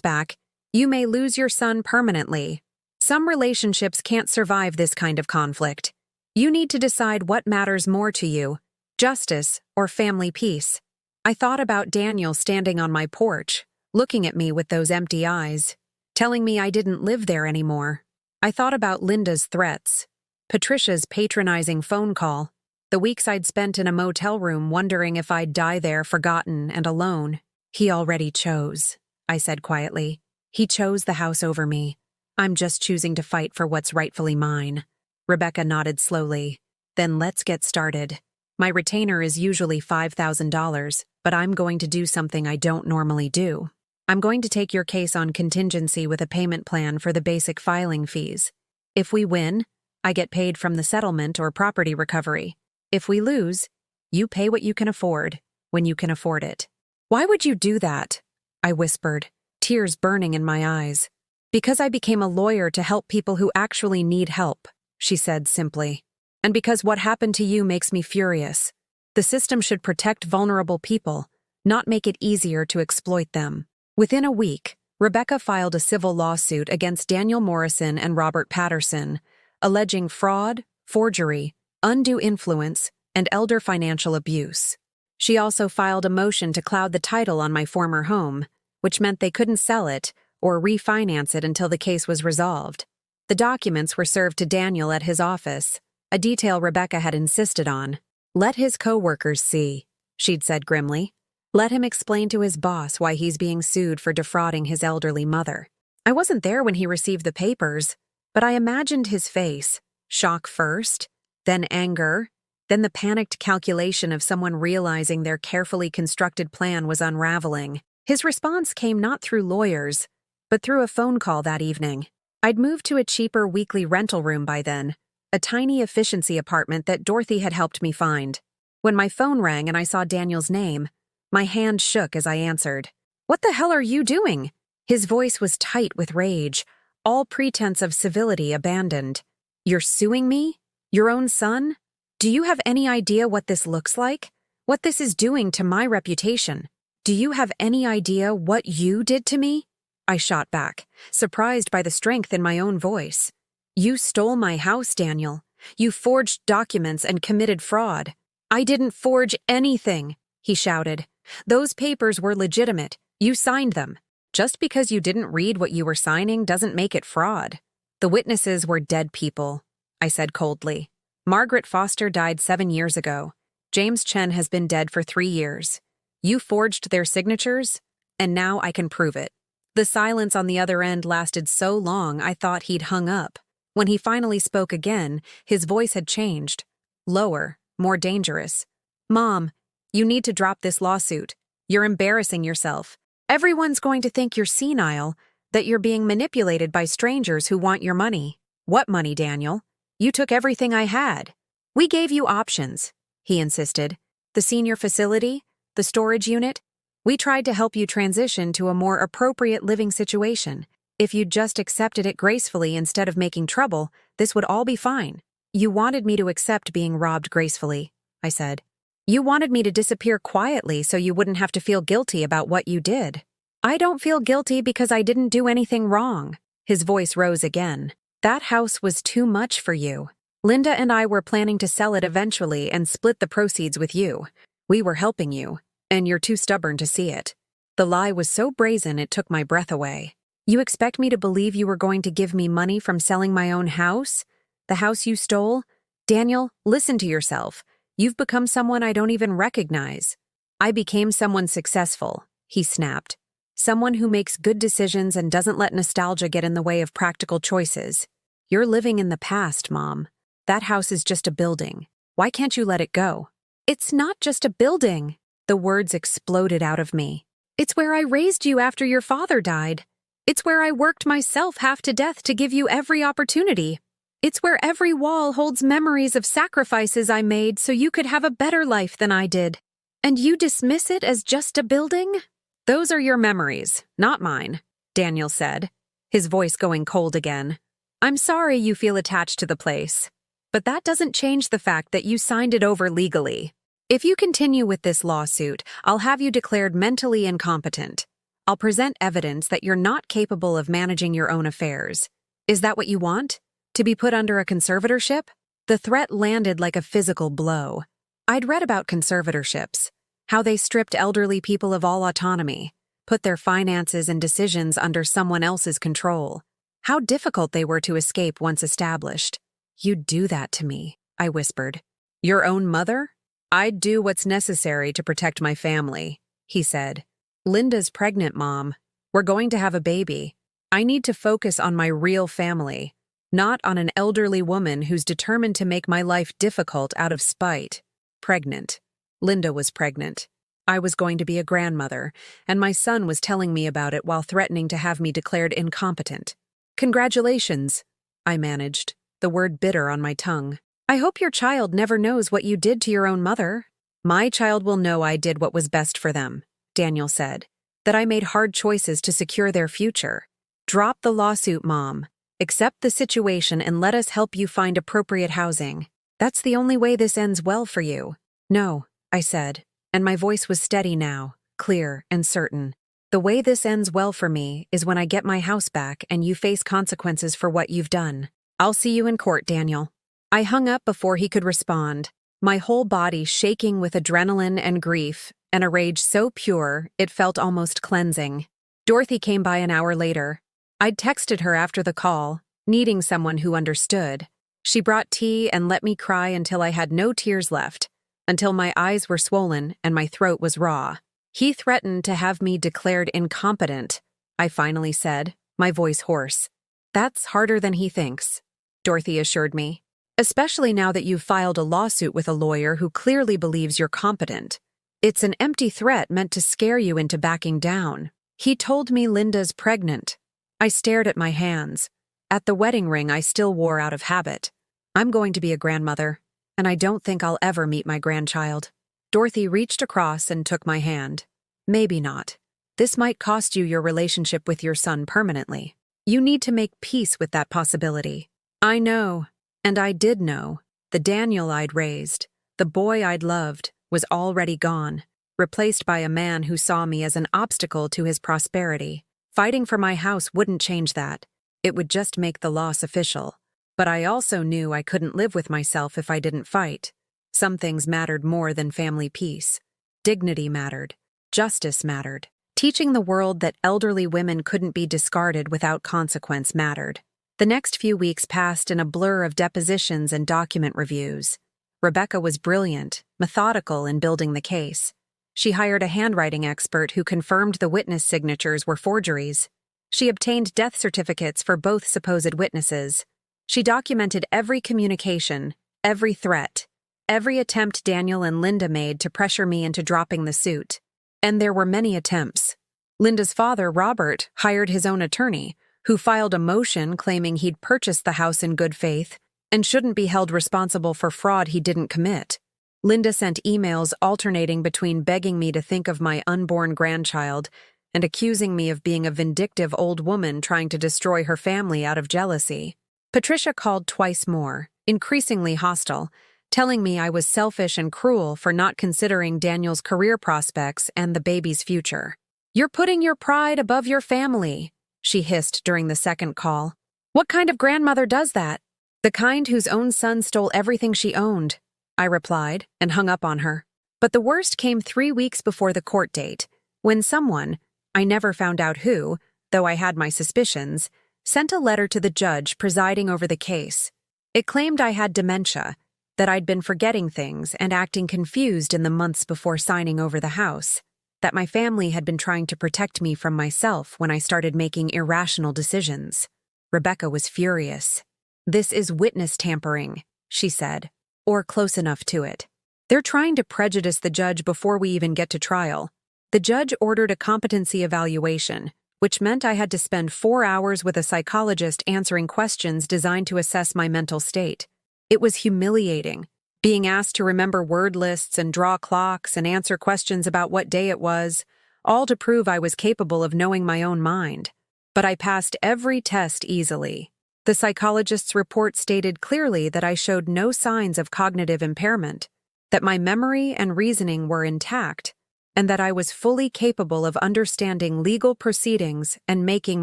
back, you may lose your son permanently. Some relationships can't survive this kind of conflict. You need to decide what matters more to you, justice or family peace. I thought about Daniel standing on my porch, looking at me with those empty eyes, telling me I didn't live there anymore. I thought about Linda's threats, Patricia's patronizing phone call, the weeks I'd spent in a motel room wondering if I'd die there forgotten and alone. He already chose, I said quietly. He chose the house over me. I'm just choosing to fight for what's rightfully mine. Rebecca nodded slowly. Then let's get started. My retainer is usually $5,000, but I'm going to do something I don't normally do. I'm going to take your case on contingency with a payment plan for the basic filing fees. If we win, I get paid from the settlement or property recovery. If we lose, you pay what you can afford, when you can afford it. Why would you do that? I whispered, tears burning in my eyes. Because I became a lawyer to help people who actually need help, she said simply. And because what happened to you makes me furious. The system should protect vulnerable people, not make it easier to exploit them. Within a week, Rebecca filed a civil lawsuit against Daniel Morrison and Robert Patterson, alleging fraud, forgery, undue influence, and elder financial abuse. She also filed a motion to cloud the title on my former home, which meant they couldn't sell it or refinance it until the case was resolved. The documents were served to Daniel at his office, a detail Rebecca had insisted on. Let his co-workers see, she'd said grimly. Let him explain to his boss why he's being sued for defrauding his elderly mother. I wasn't there when he received the papers, but I imagined his face, shock first, then anger, then the panicked calculation of someone realizing their carefully constructed plan was unraveling. His response came not through lawyers, but through a phone call that evening. I'd moved to a cheaper weekly rental room by then, a tiny efficiency apartment that Dorothy had helped me find. When my phone rang and I saw Daniel's name, my hand shook as I answered. "What the hell are you doing?" His voice was tight with rage, all pretense of civility abandoned. "You're suing me? Your own son? Do you have any idea what this looks like? What this is doing to my reputation? Do you have any idea what you did to me?" I shot back, surprised by the strength in my own voice. "You stole my house, Daniel. You forged documents and committed fraud." "I didn't forge anything," he shouted. "Those papers were legitimate. You signed them. Just because you didn't read what you were signing doesn't make it fraud." "The witnesses were dead people," I said coldly. "Margaret Foster died 7 years ago. James Chen has been dead for 3 years. You forged their signatures, and now I can prove it." The silence on the other end lasted so long I thought he'd hung up. When he finally spoke again, his voice had changed. Lower, more dangerous. "Mom, you need to drop this lawsuit. You're embarrassing yourself. Everyone's going to think you're senile, that you're being manipulated by strangers who want your money." "What money, Daniel? You took everything I had." "We gave you options," he insisted. "The senior facility, the storage unit. We tried to help you transition to a more appropriate living situation. If you'd just accepted it gracefully instead of making trouble, this would all be fine." "You wanted me to accept being robbed gracefully," I said. "You wanted me to disappear quietly so you wouldn't have to feel guilty about what you did." "I don't feel guilty because I didn't do anything wrong." His voice rose again. "That house was too much for you. Linda and I were planning to sell it eventually and split the proceeds with you. We were helping you, and you're too stubborn to see it." The lie was so brazen it took my breath away. "You expect me to believe you were going to give me money from selling my own house? The house you stole? Daniel, listen to yourself. You've become someone I don't even recognize." "I became someone successful," he snapped. "Someone who makes good decisions and doesn't let nostalgia get in the way of practical choices. You're living in the past, Mom. That house is just a building. Why can't you let it go?" "It's not just a building." The words exploded out of me. "It's where I raised you after your father died. It's where I worked myself half to death to give you every opportunity. It's where every wall holds memories of sacrifices I made so you could have a better life than I did. And you dismiss it as just a building?" "Those are your memories, not mine," Daniel said, his voice going cold again. "I'm sorry you feel attached to the place, but that doesn't change the fact that you signed it over legally. If you continue with this lawsuit, I'll have you declared mentally incompetent. I'll present evidence that you're not capable of managing your own affairs. Is that what you want? To be put under a conservatorship?" The threat landed like a physical blow. I'd read about conservatorships, how they stripped elderly people of all autonomy, put their finances and decisions under someone else's control, how difficult they were to escape once established. "You'd do that to me," I whispered. "Your own mother?" "I'd do what's necessary to protect my family," he said. "Linda's pregnant, Mom. We're going to have a baby. I need to focus on my real family, not on an elderly woman who's determined to make my life difficult out of spite." Pregnant. Linda was pregnant. I was going to be a grandmother, and my son was telling me about it while threatening to have me declared incompetent. "Congratulations," I managed, the word bitter on my tongue. "I hope your child never knows what you did to your own mother." "My child will know I did what was best for them," Daniel said, "that I made hard choices to secure their future. Drop the lawsuit, Mom. Accept the situation and let us help you find appropriate housing. That's the only way this ends well for you." "No," I said, and my voice was steady now, clear and certain. "The way this ends well for me is when I get my house back and you face consequences for what you've done. I'll see you in court, Daniel." I hung up before he could respond, my whole body shaking with adrenaline and grief, and a rage so pure it felt almost cleansing. Dorothy came by an hour later. I'd texted her after the call, needing someone who understood. She brought tea and let me cry until I had no tears left, until my eyes were swollen and my throat was raw. "He threatened to have me declared incompetent," I finally said, my voice hoarse. "That's harder than he thinks," Dorothy assured me. "Especially now that you've filed a lawsuit with a lawyer who clearly believes you're competent. It's an empty threat meant to scare you into backing down. He told me Linda's pregnant. I stared at my hands. At the wedding ring I still wore out of habit. I'm going to be a grandmother, and I don't think I'll ever meet my grandchild. Dorothy reached across and took my hand. Maybe not. This might cost you your relationship with your son permanently. You need to make peace with that possibility. I know, and I did know. The Daniel I'd raised, the boy I'd loved, was already gone, replaced by a man who saw me as an obstacle to his prosperity. Fighting for my house wouldn't change that. It would just make the loss official. But I also knew I couldn't live with myself if I didn't fight. Some things mattered more than family peace. Dignity mattered. Justice mattered. Teaching the world that elderly women couldn't be discarded without consequence mattered. The next few weeks passed in a blur of depositions and document reviews. Rebecca was brilliant, methodical in building the case. She hired a handwriting expert who confirmed the witness signatures were forgeries. She obtained death certificates for both supposed witnesses. She documented every communication, every threat, every attempt Daniel and Linda made to pressure me into dropping the suit. And there were many attempts. Linda's father, Robert, hired his own attorney, who filed a motion claiming he'd purchased the house in good faith and shouldn't be held responsible for fraud he didn't commit. Linda sent emails alternating between begging me to think of my unborn grandchild and accusing me of being a vindictive old woman trying to destroy her family out of jealousy. Patricia called twice more, increasingly hostile, telling me I was selfish and cruel for not considering Daniel's career prospects and the baby's future. "You're putting your pride above your family," she hissed during the second call. "What kind of grandmother does that?" "The kind whose own son stole everything she owned," I replied and hung up on her. But the worst came 3 weeks before the court date, when someone, I never found out who, though I had my suspicions, sent a letter to the judge presiding over the case. It claimed I had dementia, that I'd been forgetting things and acting confused in the months before signing over the house, that my family had been trying to protect me from myself when I started making irrational decisions. Rebecca was furious. "This is witness tampering," she said, "or close enough to it. They're trying to prejudice the judge before we even get to trial." The judge ordered a competency evaluation, which meant I had to spend 4 hours with a psychologist answering questions designed to assess my mental state. It was humiliating, being asked to remember word lists and draw clocks and answer questions about what day it was, all to prove I was capable of knowing my own mind. But I passed every test easily. The psychologist's report stated clearly that I showed no signs of cognitive impairment, that my memory and reasoning were intact, and that I was fully capable of understanding legal proceedings and making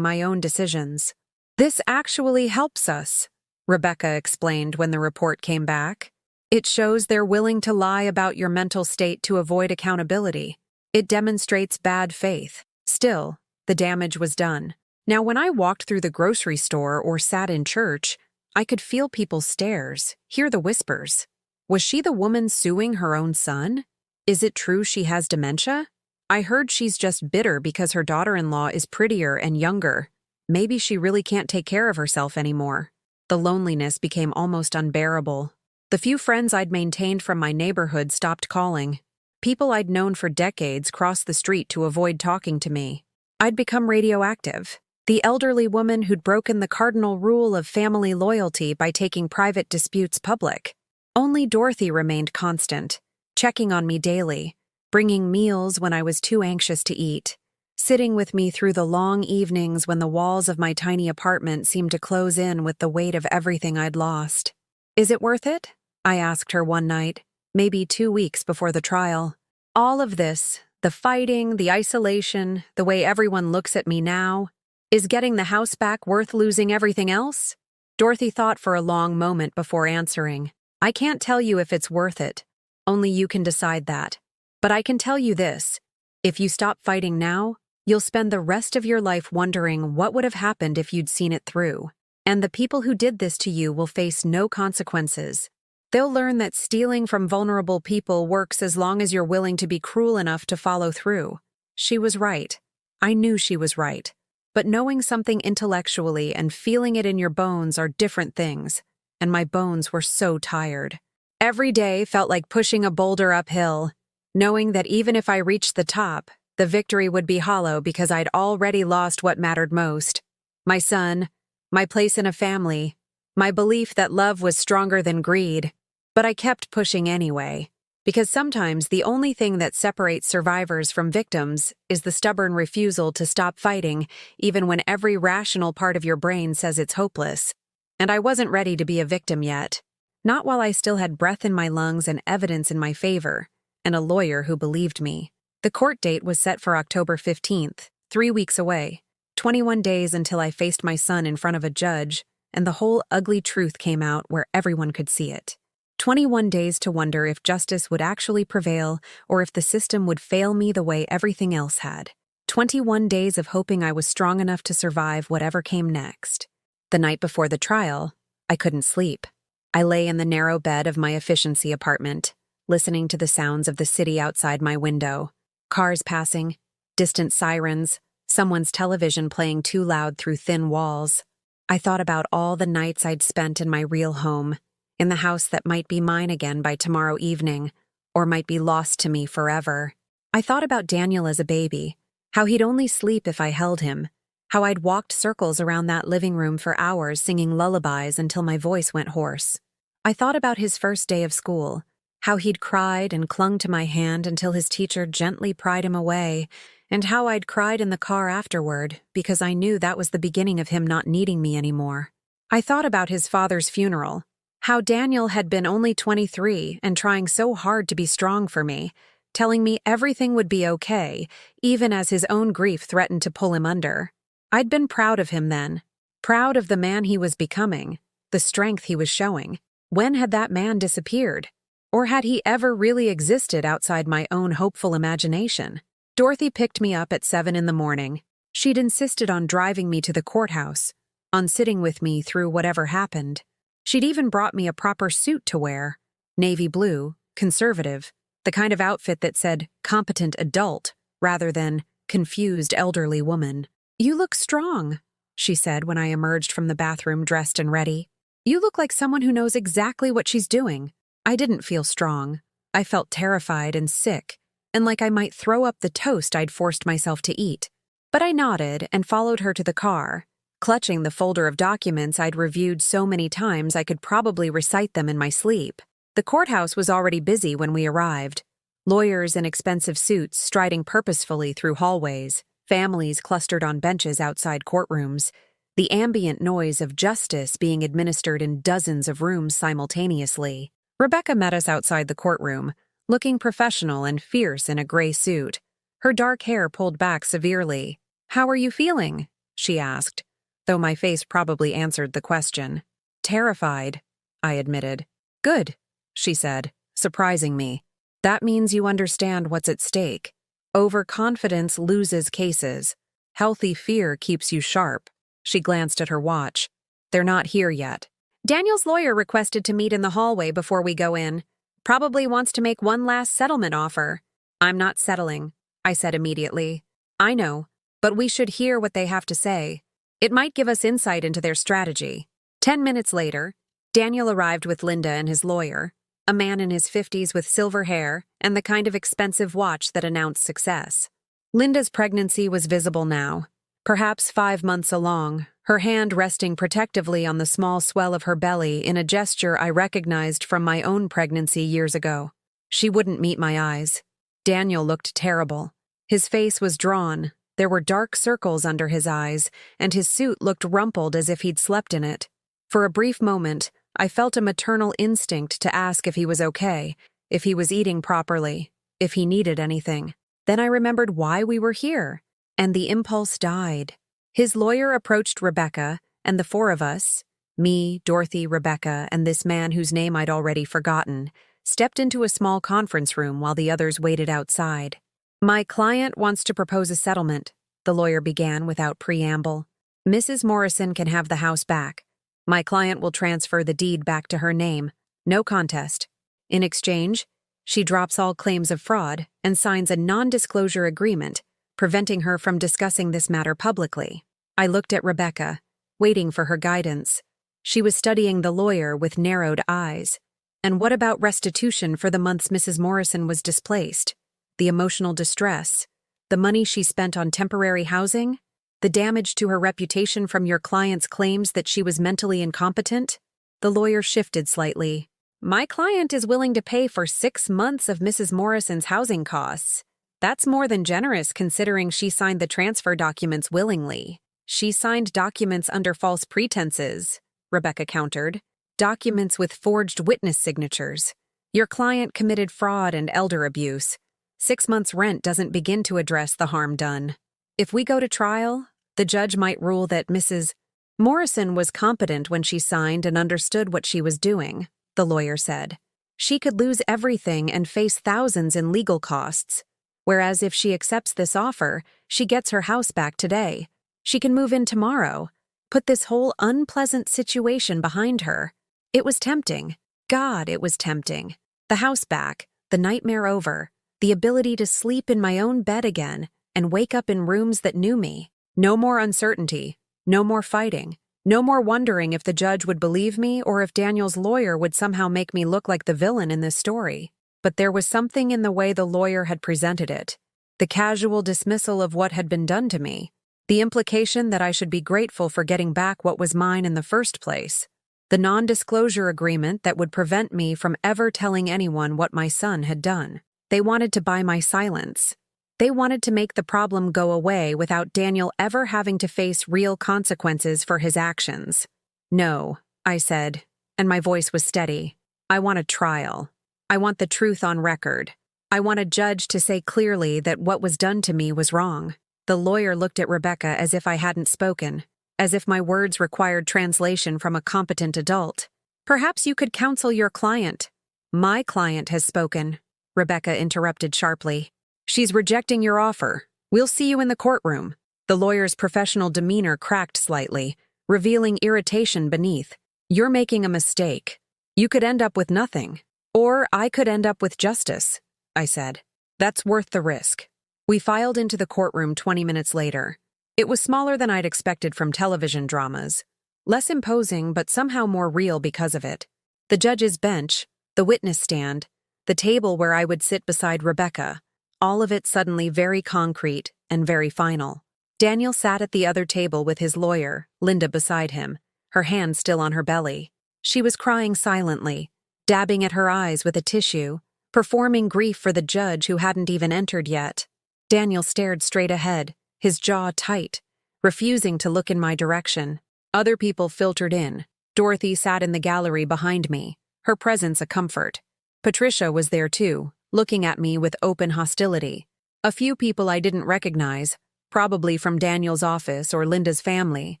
my own decisions. "This actually helps us," Rebecca explained when the report came back. "It shows they're willing to lie about your mental state to avoid accountability. It demonstrates bad faith. Still, the damage was done. Now, when I walked through the grocery store or sat in church, I could feel people's stares, hear the whispers. Was she the woman suing her own son? Is it true she has dementia? I heard she's just bitter because her daughter-in-law is prettier and younger. Maybe she really can't take care of herself anymore." The loneliness became almost unbearable. The few friends I'd maintained from my neighborhood stopped calling. People I'd known for decades crossed the street to avoid talking to me. I'd become radioactive. The elderly woman who'd broken the cardinal rule of family loyalty by taking private disputes public. Only Dorothy remained constant, checking on me daily, bringing meals when I was too anxious to eat, sitting with me through the long evenings when the walls of my tiny apartment seemed to close in with the weight of everything I'd lost. "Is it worth it?" I asked her one night, maybe 2 weeks before the trial. "All of this, the fighting, the isolation, the way everyone looks at me now, is getting the house back worth losing everything else?" Dorothy thought for a long moment before answering. "I can't tell you if it's worth it. Only you can decide that. But I can tell you this. If you stop fighting now, you'll spend the rest of your life wondering what would have happened if you'd seen it through. And the people who did this to you will face no consequences. They'll learn that stealing from vulnerable people works as long as you're willing to be cruel enough to follow through." She was right. I knew she was right. But knowing something intellectually and feeling it in your bones are different things, and my bones were so tired. Every day felt like pushing a boulder uphill. knowing that even if I reached the top, the victory would be hollow because I'd already lost what mattered most: my son, my place in a family, my belief that love was stronger than greed. But I kept pushing anyway, because sometimes the only thing that separates survivors from victims is the stubborn refusal to stop fighting, even when every rational part of your brain says it's hopeless. And I wasn't ready to be a victim yet. Not while I still had breath in my lungs and evidence in my favor, and a lawyer who believed me. The court date was set for October 15th, 3 weeks away. 21 days until I faced my son in front of a judge, and the whole ugly truth came out where everyone could see it. 21 days to wonder if justice would actually prevail or if the system would fail me the way everything else had. 21 days of hoping I was strong enough to survive whatever came next. The night before the trial, I couldn't sleep. I lay in the narrow bed of my efficiency apartment, listening to the sounds of the city outside my window. Cars passing, distant sirens, someone's television playing too loud through thin walls. I thought about all the nights I'd spent in my real home, in the house that might be mine again by tomorrow evening, or might be lost to me forever. I thought about Daniel as a baby, how he'd only sleep if I held him, how I'd walked circles around that living room for hours singing lullabies until my voice went hoarse. I thought about his first day of school, how he'd cried and clung to my hand until his teacher gently pried him away, and how I'd cried in the car afterward because I knew that was the beginning of him not needing me anymore. I thought about his father's funeral, how Daniel had been only 23 and trying so hard to be strong for me, telling me everything would be okay, even as his own grief threatened to pull him under. I'd been proud of him then, proud of the man he was becoming, the strength he was showing. When had that man disappeared? Or had he ever really existed outside my own hopeful imagination? Dorothy picked me up at 7 in the morning. She'd insisted on driving me to the courthouse, on sitting with me through whatever happened. She'd even brought me a proper suit to wear, navy blue, conservative, the kind of outfit that said competent adult rather than confused elderly woman. "You look strong," she said when I emerged from the bathroom dressed and ready. "You look like someone who knows exactly what she's doing." I didn't feel strong. I felt terrified and sick, and like I might throw up the toast I'd forced myself to eat. But I nodded and followed her to the car, clutching the folder of documents I'd reviewed so many times I could probably recite them in my sleep. The courthouse was already busy when we arrived. Lawyers in expensive suits striding purposefully through hallways, families clustered on benches outside courtrooms, the ambient noise of justice being administered in dozens of rooms simultaneously. Rebecca met us outside the courtroom, looking professional and fierce in a gray suit, her dark hair pulled back severely. "How are you feeling?" she asked, though my face probably answered the question. "Terrified," I admitted. "Good," she said, surprising me. "That means you understand what's at stake. Overconfidence loses cases. Healthy fear keeps you sharp." She glanced at her watch. "They're not here yet." "Daniel's lawyer requested to meet in the hallway before we go in. Probably wants to make one last settlement offer." "I'm not settling," I said immediately. "I know, but we should hear what they have to say. It might give us insight into their strategy." 10 minutes later, Daniel arrived with Linda and his lawyer, a man in his 50s with silver hair and the kind of expensive watch that announced success. Linda's pregnancy was visible now, perhaps 5 months along, her hand resting protectively on the small swell of her belly in a gesture I recognized from my own pregnancy years ago. She wouldn't meet my eyes. Daniel looked terrible. His face was drawn, there were dark circles under his eyes, and his suit looked rumpled as if he'd slept in it. For a brief moment, I felt a maternal instinct to ask if he was okay, if he was eating properly, if he needed anything. Then I remembered why we were here, and the impulse died. His lawyer approached Rebecca, and the 4 of us, me, Dorothy, Rebecca, and this man whose name I'd already forgotten, stepped into a small conference room while the others waited outside. "My client wants to propose a settlement," the lawyer began without preamble. "Mrs. Morrison can have the house back. My client will transfer the deed back to her name. No contest. In exchange, she drops all claims of fraud and signs a non-disclosure agreement, preventing her from discussing this matter publicly." I looked at Rebecca, waiting for her guidance. She was studying the lawyer with narrowed eyes. "And what about restitution for the months Mrs. Morrison was displaced?" the emotional distress, the money she spent on temporary housing, the damage to her reputation from your client's claims that she was mentally incompetent? The lawyer shifted slightly. My client is willing to pay for 6 months of Mrs. Morrison's housing costs. That's more than generous considering she signed the transfer documents willingly. She signed documents under false pretenses, Rebecca countered. Documents with forged witness signatures. Your client committed fraud and elder abuse. 6 months' rent doesn't begin to address the harm done. If we go to trial, the judge might rule that Mrs. Morrison was competent when she signed and understood what she was doing, the lawyer said. She could lose everything and face thousands in legal costs. Whereas if she accepts this offer, she gets her house back today. She can move in tomorrow. Put this whole unpleasant situation behind her. It was tempting. God, it was tempting. The house back, the nightmare over, the ability to sleep in my own bed again and wake up in rooms that knew me. No more uncertainty. No more fighting. No more wondering if the judge would believe me or if Daniel's lawyer would somehow make me look like the villain in this story. But there was something in the way the lawyer had presented it. The casual dismissal of what had been done to me. The implication that I should be grateful for getting back what was mine in the first place. The non-disclosure agreement that would prevent me from ever telling anyone what my son had done. They wanted to buy my silence. They wanted to make the problem go away without Daniel ever having to face real consequences for his actions. No, I said, and my voice was steady. I want a trial. I want the truth on record. I want a judge to say clearly that what was done to me was wrong. The lawyer looked at Rebecca as if I hadn't spoken, as if my words required translation from a competent adult. Perhaps you could counsel your client. My client has spoken, Rebecca interrupted sharply. She's rejecting your offer. We'll see you in the courtroom. The lawyer's professional demeanor cracked slightly, revealing irritation beneath. You're making a mistake. You could end up with nothing. Or I could end up with justice, I said. That's worth the risk. We filed into the courtroom 20 minutes later. It was smaller than I'd expected from television dramas. Less imposing, but somehow more real because of it. The judge's bench, the witness stand, the table where I would sit beside Rebecca, all of it suddenly very concrete and very final. Daniel sat at the other table with his lawyer, Linda, beside him, her hand still on her belly. She was crying silently, dabbing at her eyes with a tissue, performing grief for the judge who hadn't even entered yet. Daniel stared straight ahead, his jaw tight, refusing to look in my direction. Other people filtered in. Dorothy sat in the gallery behind me, her presence a comfort. Patricia was there too, looking at me with open hostility. A few people I didn't recognize, probably from Daniel's office or Linda's family,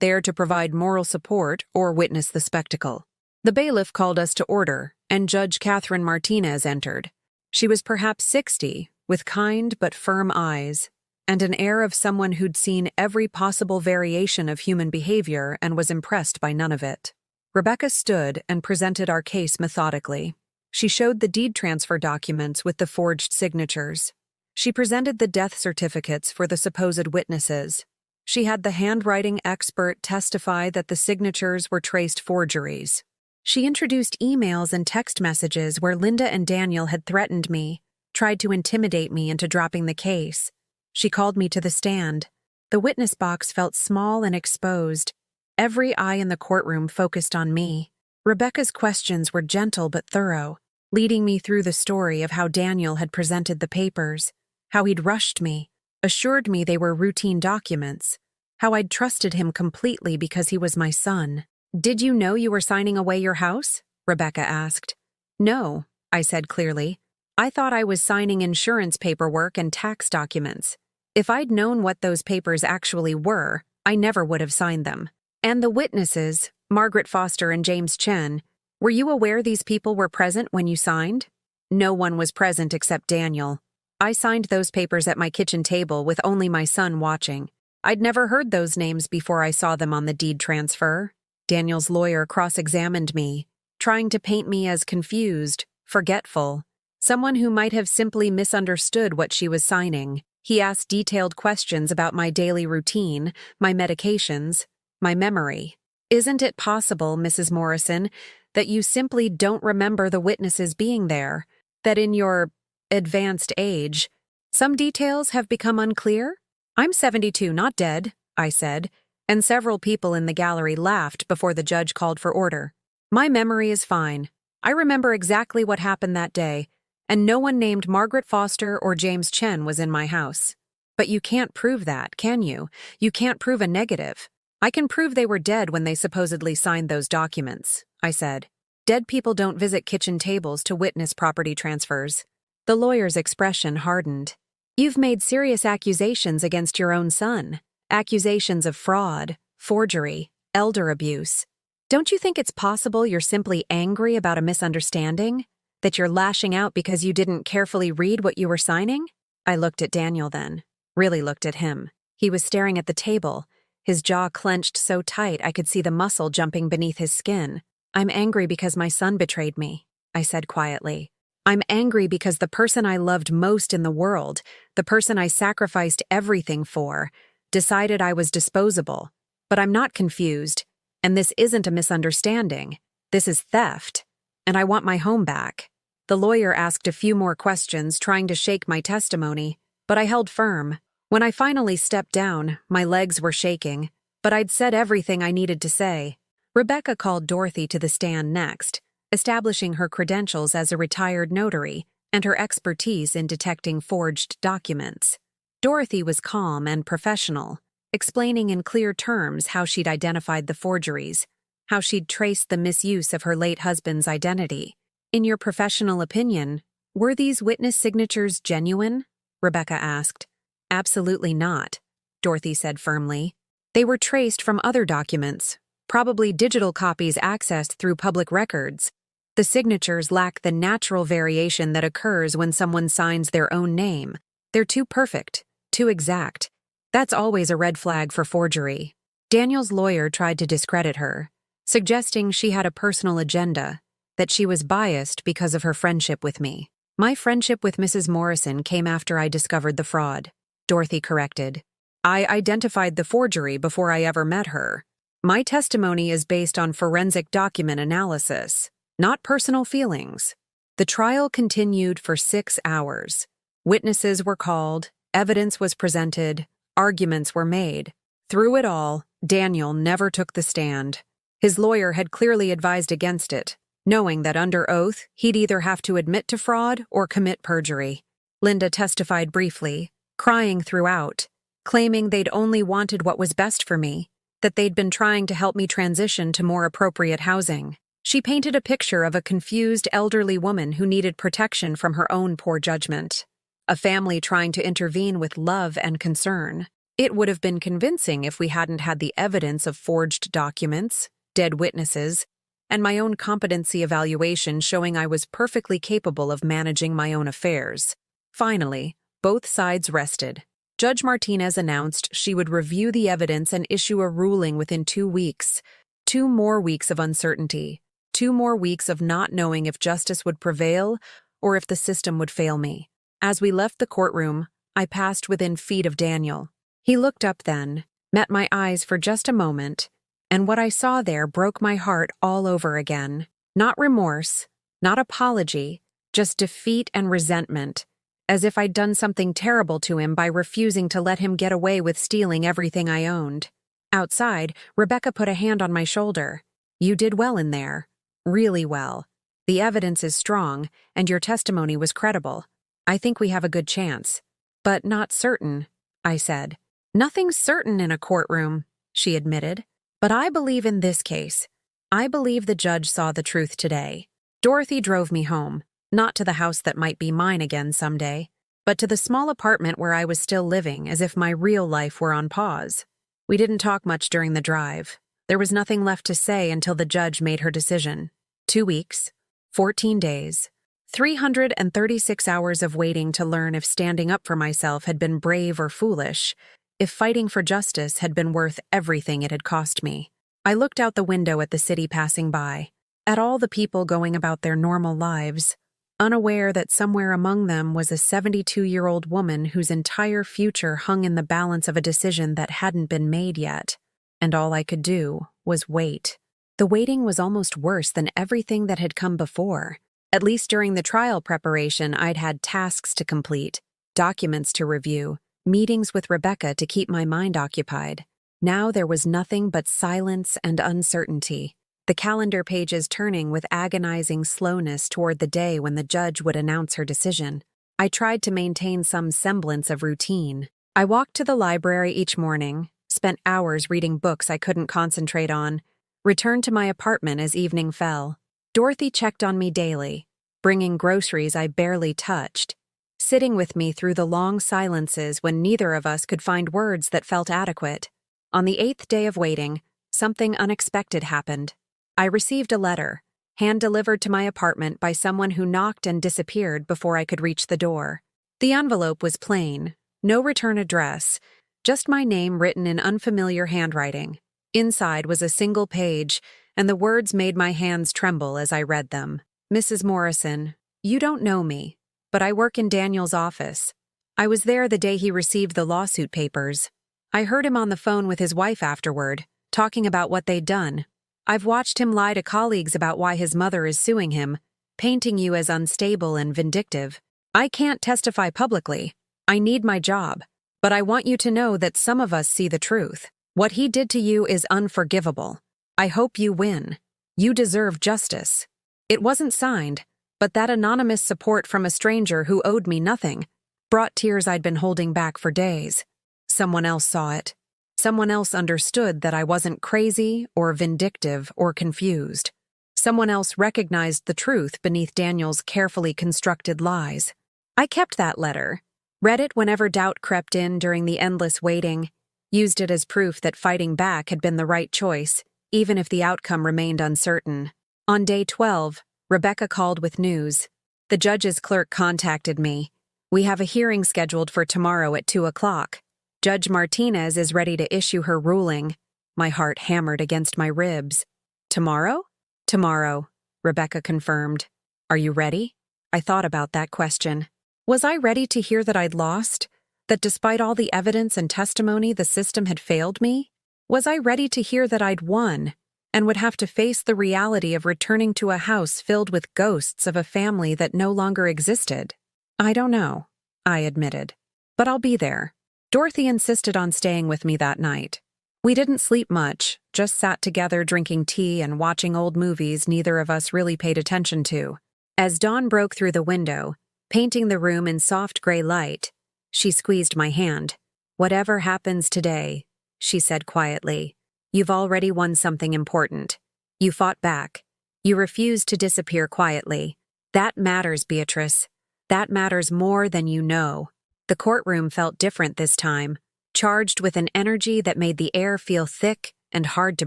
there to provide moral support or witness the spectacle. The bailiff called us to order, and Judge Catherine Martinez entered. She was perhaps 60, with kind but firm eyes, and an air of someone who'd seen every possible variation of human behavior and was impressed by none of it. Rebecca stood and presented our case methodically. She showed the deed transfer documents with the forged signatures. She presented the death certificates for the supposed witnesses. She had the handwriting expert testify that the signatures were traced forgeries. She introduced emails and text messages where Linda and Daniel had threatened me, tried to intimidate me into dropping the case. She called me to the stand. The witness box felt small and exposed. Every eye in the courtroom focused on me. Rebecca's questions were gentle but thorough, leading me through the story of how Daniel had presented the papers, how he'd rushed me, assured me they were routine documents, how I'd trusted him completely because he was my son. "Did you know you were signing away your house?" Rebecca asked. "No," I said clearly. "I thought I was signing insurance paperwork and tax documents. If I'd known what those papers actually were, I never would have signed them." "And the witnesses, Margaret Foster and James Chen, were you aware these people were present when you signed?" "No one was present except Daniel. I signed those papers at my kitchen table with only my son watching. I'd never heard those names before I saw them on the deed transfer." Daniel's lawyer cross-examined me, trying to paint me as confused, forgetful, someone who might have simply misunderstood what she was signing. He asked detailed questions about my daily routine, my medications, my memory. "Isn't it possible, Mrs. Morrison, that you simply don't remember the witnesses being there, that in your advanced age, Some details have become unclear? I'm 72, not dead, I said, and several people in the gallery laughed before the judge called for order. My memory is fine. I remember exactly what happened that day, and no one named Margaret Foster or James Chen was in my house. But you can't prove that, can you? You can't prove a negative. I can prove they were dead when they supposedly signed those documents, I said. Dead people don't visit kitchen tables to witness property transfers. The lawyer's expression hardened. You've made serious accusations against your own son. Accusations of fraud, forgery, elder abuse. Don't you think it's possible you're simply angry about a misunderstanding? That you're lashing out because you didn't carefully read what you were signing? I looked at Daniel then. Really looked at him. He was staring at the table, his jaw clenched so tight I could see the muscle jumping beneath his skin. I'm angry because my son betrayed me, I said quietly. I'm angry because the person I loved most in the world, the person I sacrificed everything for, decided I was disposable. But I'm not confused, and this isn't a misunderstanding. This is theft, and I want my home back. The lawyer asked a few more questions, trying to shake my testimony, but I held firm. When I finally stepped down, my legs were shaking, but I'd said everything I needed to say. Rebecca called Dorothy to the stand next, establishing her credentials as a retired notary and her expertise in detecting forged documents. Dorothy was calm and professional, explaining in clear terms how she'd identified the forgeries, how she'd traced the misuse of her late husband's identity. In your professional opinion, were these witness signatures genuine? Rebecca asked. Absolutely not, Dorothy said firmly. They were traced from other documents, probably digital copies accessed through public records. The signatures lack the natural variation that occurs when someone signs their own name. They're too perfect, too exact. That's always a red flag for forgery. Daniel's lawyer tried to discredit her, suggesting she had a personal agenda, that she was biased because of her friendship with me. My friendship with Mrs. Morrison came after I discovered the fraud, Dorothy corrected. I identified the forgery before I ever met her. My testimony is based on forensic document analysis, not personal feelings. The trial continued for 6 hours. Witnesses were called, evidence was presented, arguments were made. Through it all, Daniel never took the stand. His lawyer had clearly advised against it, knowing that under oath, he'd either have to admit to fraud or commit perjury. Linda testified briefly, crying throughout, claiming they'd only wanted what was best for me, that they'd been trying to help me transition to more appropriate housing. She painted a picture of a confused elderly woman who needed protection from her own poor judgment. A family trying to intervene with love and concern. It would have been convincing if we hadn't had the evidence of forged documents, dead witnesses, and my own competency evaluation showing I was perfectly capable of managing my own affairs. Finally, both sides rested. Judge Martinez announced she would review the evidence and issue a ruling within 2 weeks. 2 more weeks of uncertainty. 2 more weeks of not knowing if justice would prevail or if the system would fail me. As we left the courtroom, I passed within feet of Daniel. He looked up then, met my eyes for just a moment, and what I saw there broke my heart all over again. Not remorse, not apology, just defeat and resentment, as if I'd done something terrible to him by refusing to let him get away with stealing everything I owned. Outside, Rebecca put a hand on my shoulder. You did well in there. Really well. The evidence is strong, and your testimony was credible. I think we have a good chance. But not certain, I said. Nothing's certain in a courtroom, she admitted. But I believe in this case. I believe the judge saw the truth today. Dorothy drove me home, not to the house that might be mine again someday, but to the small apartment where I was still living as if my real life were on pause. We didn't talk much during the drive. There was nothing left to say until the judge made her decision. 2 weeks, 14 days, 336 hours of waiting to learn if standing up for myself had been brave or foolish, if fighting for justice had been worth everything it had cost me. I looked out the window at the city passing by, at all the people going about their normal lives, unaware that somewhere among them was a 72-year-old woman whose entire future hung in the balance of a decision that hadn't been made yet. And all I could do was wait. The waiting was almost worse than everything that had come before. At least during the trial preparation, I'd had tasks to complete, documents to review, meetings with Rebecca to keep my mind occupied. Now there was nothing but silence and uncertainty, the calendar pages turning with agonizing slowness toward the day when the judge would announce her decision. I tried to maintain some semblance of routine. I walked to the library each morning, spent hours reading books I couldn't concentrate on, returned to my apartment as evening fell. Dorothy checked on me daily, bringing groceries I barely touched, sitting with me through the long silences when neither of us could find words that felt adequate. On the 8th day of waiting, something unexpected happened. I received a letter, hand-delivered to my apartment by someone who knocked and disappeared before I could reach the door. The envelope was plain, no return address, just my name written in unfamiliar handwriting. Inside was a single page, and the words made my hands tremble as I read them. Mrs. Morrison, you don't know me, but I work in Daniel's office. I was there the day he received the lawsuit papers. I heard him on the phone with his wife afterward, talking about what they'd done. I've watched him lie to colleagues about why his mother is suing him, painting you as unstable and vindictive. I can't testify publicly. I need my job. But I want you to know that some of us see the truth. What he did to you is unforgivable. I hope you win. You deserve justice. It wasn't signed, but that anonymous support from a stranger who owed me nothing brought tears I'd been holding back for days. Someone else saw it. Someone else understood that I wasn't crazy or vindictive or confused. Someone else recognized the truth beneath Daniel's carefully constructed lies. I kept that letter, read it whenever doubt crept in during the endless waiting, used it as proof that fighting back had been the right choice, even if the outcome remained uncertain. On day 12, Rebecca called with news. The judge's clerk contacted me. We have a hearing scheduled for tomorrow at 2 o'clock. Judge Martinez is ready to issue her ruling. My heart hammered against my ribs. Tomorrow? Tomorrow, Rebecca confirmed. Are you ready? I thought about that question. Was I ready to hear that I'd lost? That despite all the evidence and testimony, the system had failed me? Was I ready to hear that I'd won, and would have to face the reality of returning to a house filled with ghosts of a family that no longer existed? I don't know, I admitted. But I'll be there. Dorothy insisted on staying with me that night. We didn't sleep much, just sat together drinking tea and watching old movies neither of us really paid attention to. As dawn broke through the window, painting the room in soft gray light, she squeezed my hand. Whatever happens today, she said quietly, you've already won something important. You fought back. You refused to disappear quietly. That matters, Beatrice. That matters more than you know. The courtroom felt different this time, charged with an energy that made the air feel thick and hard to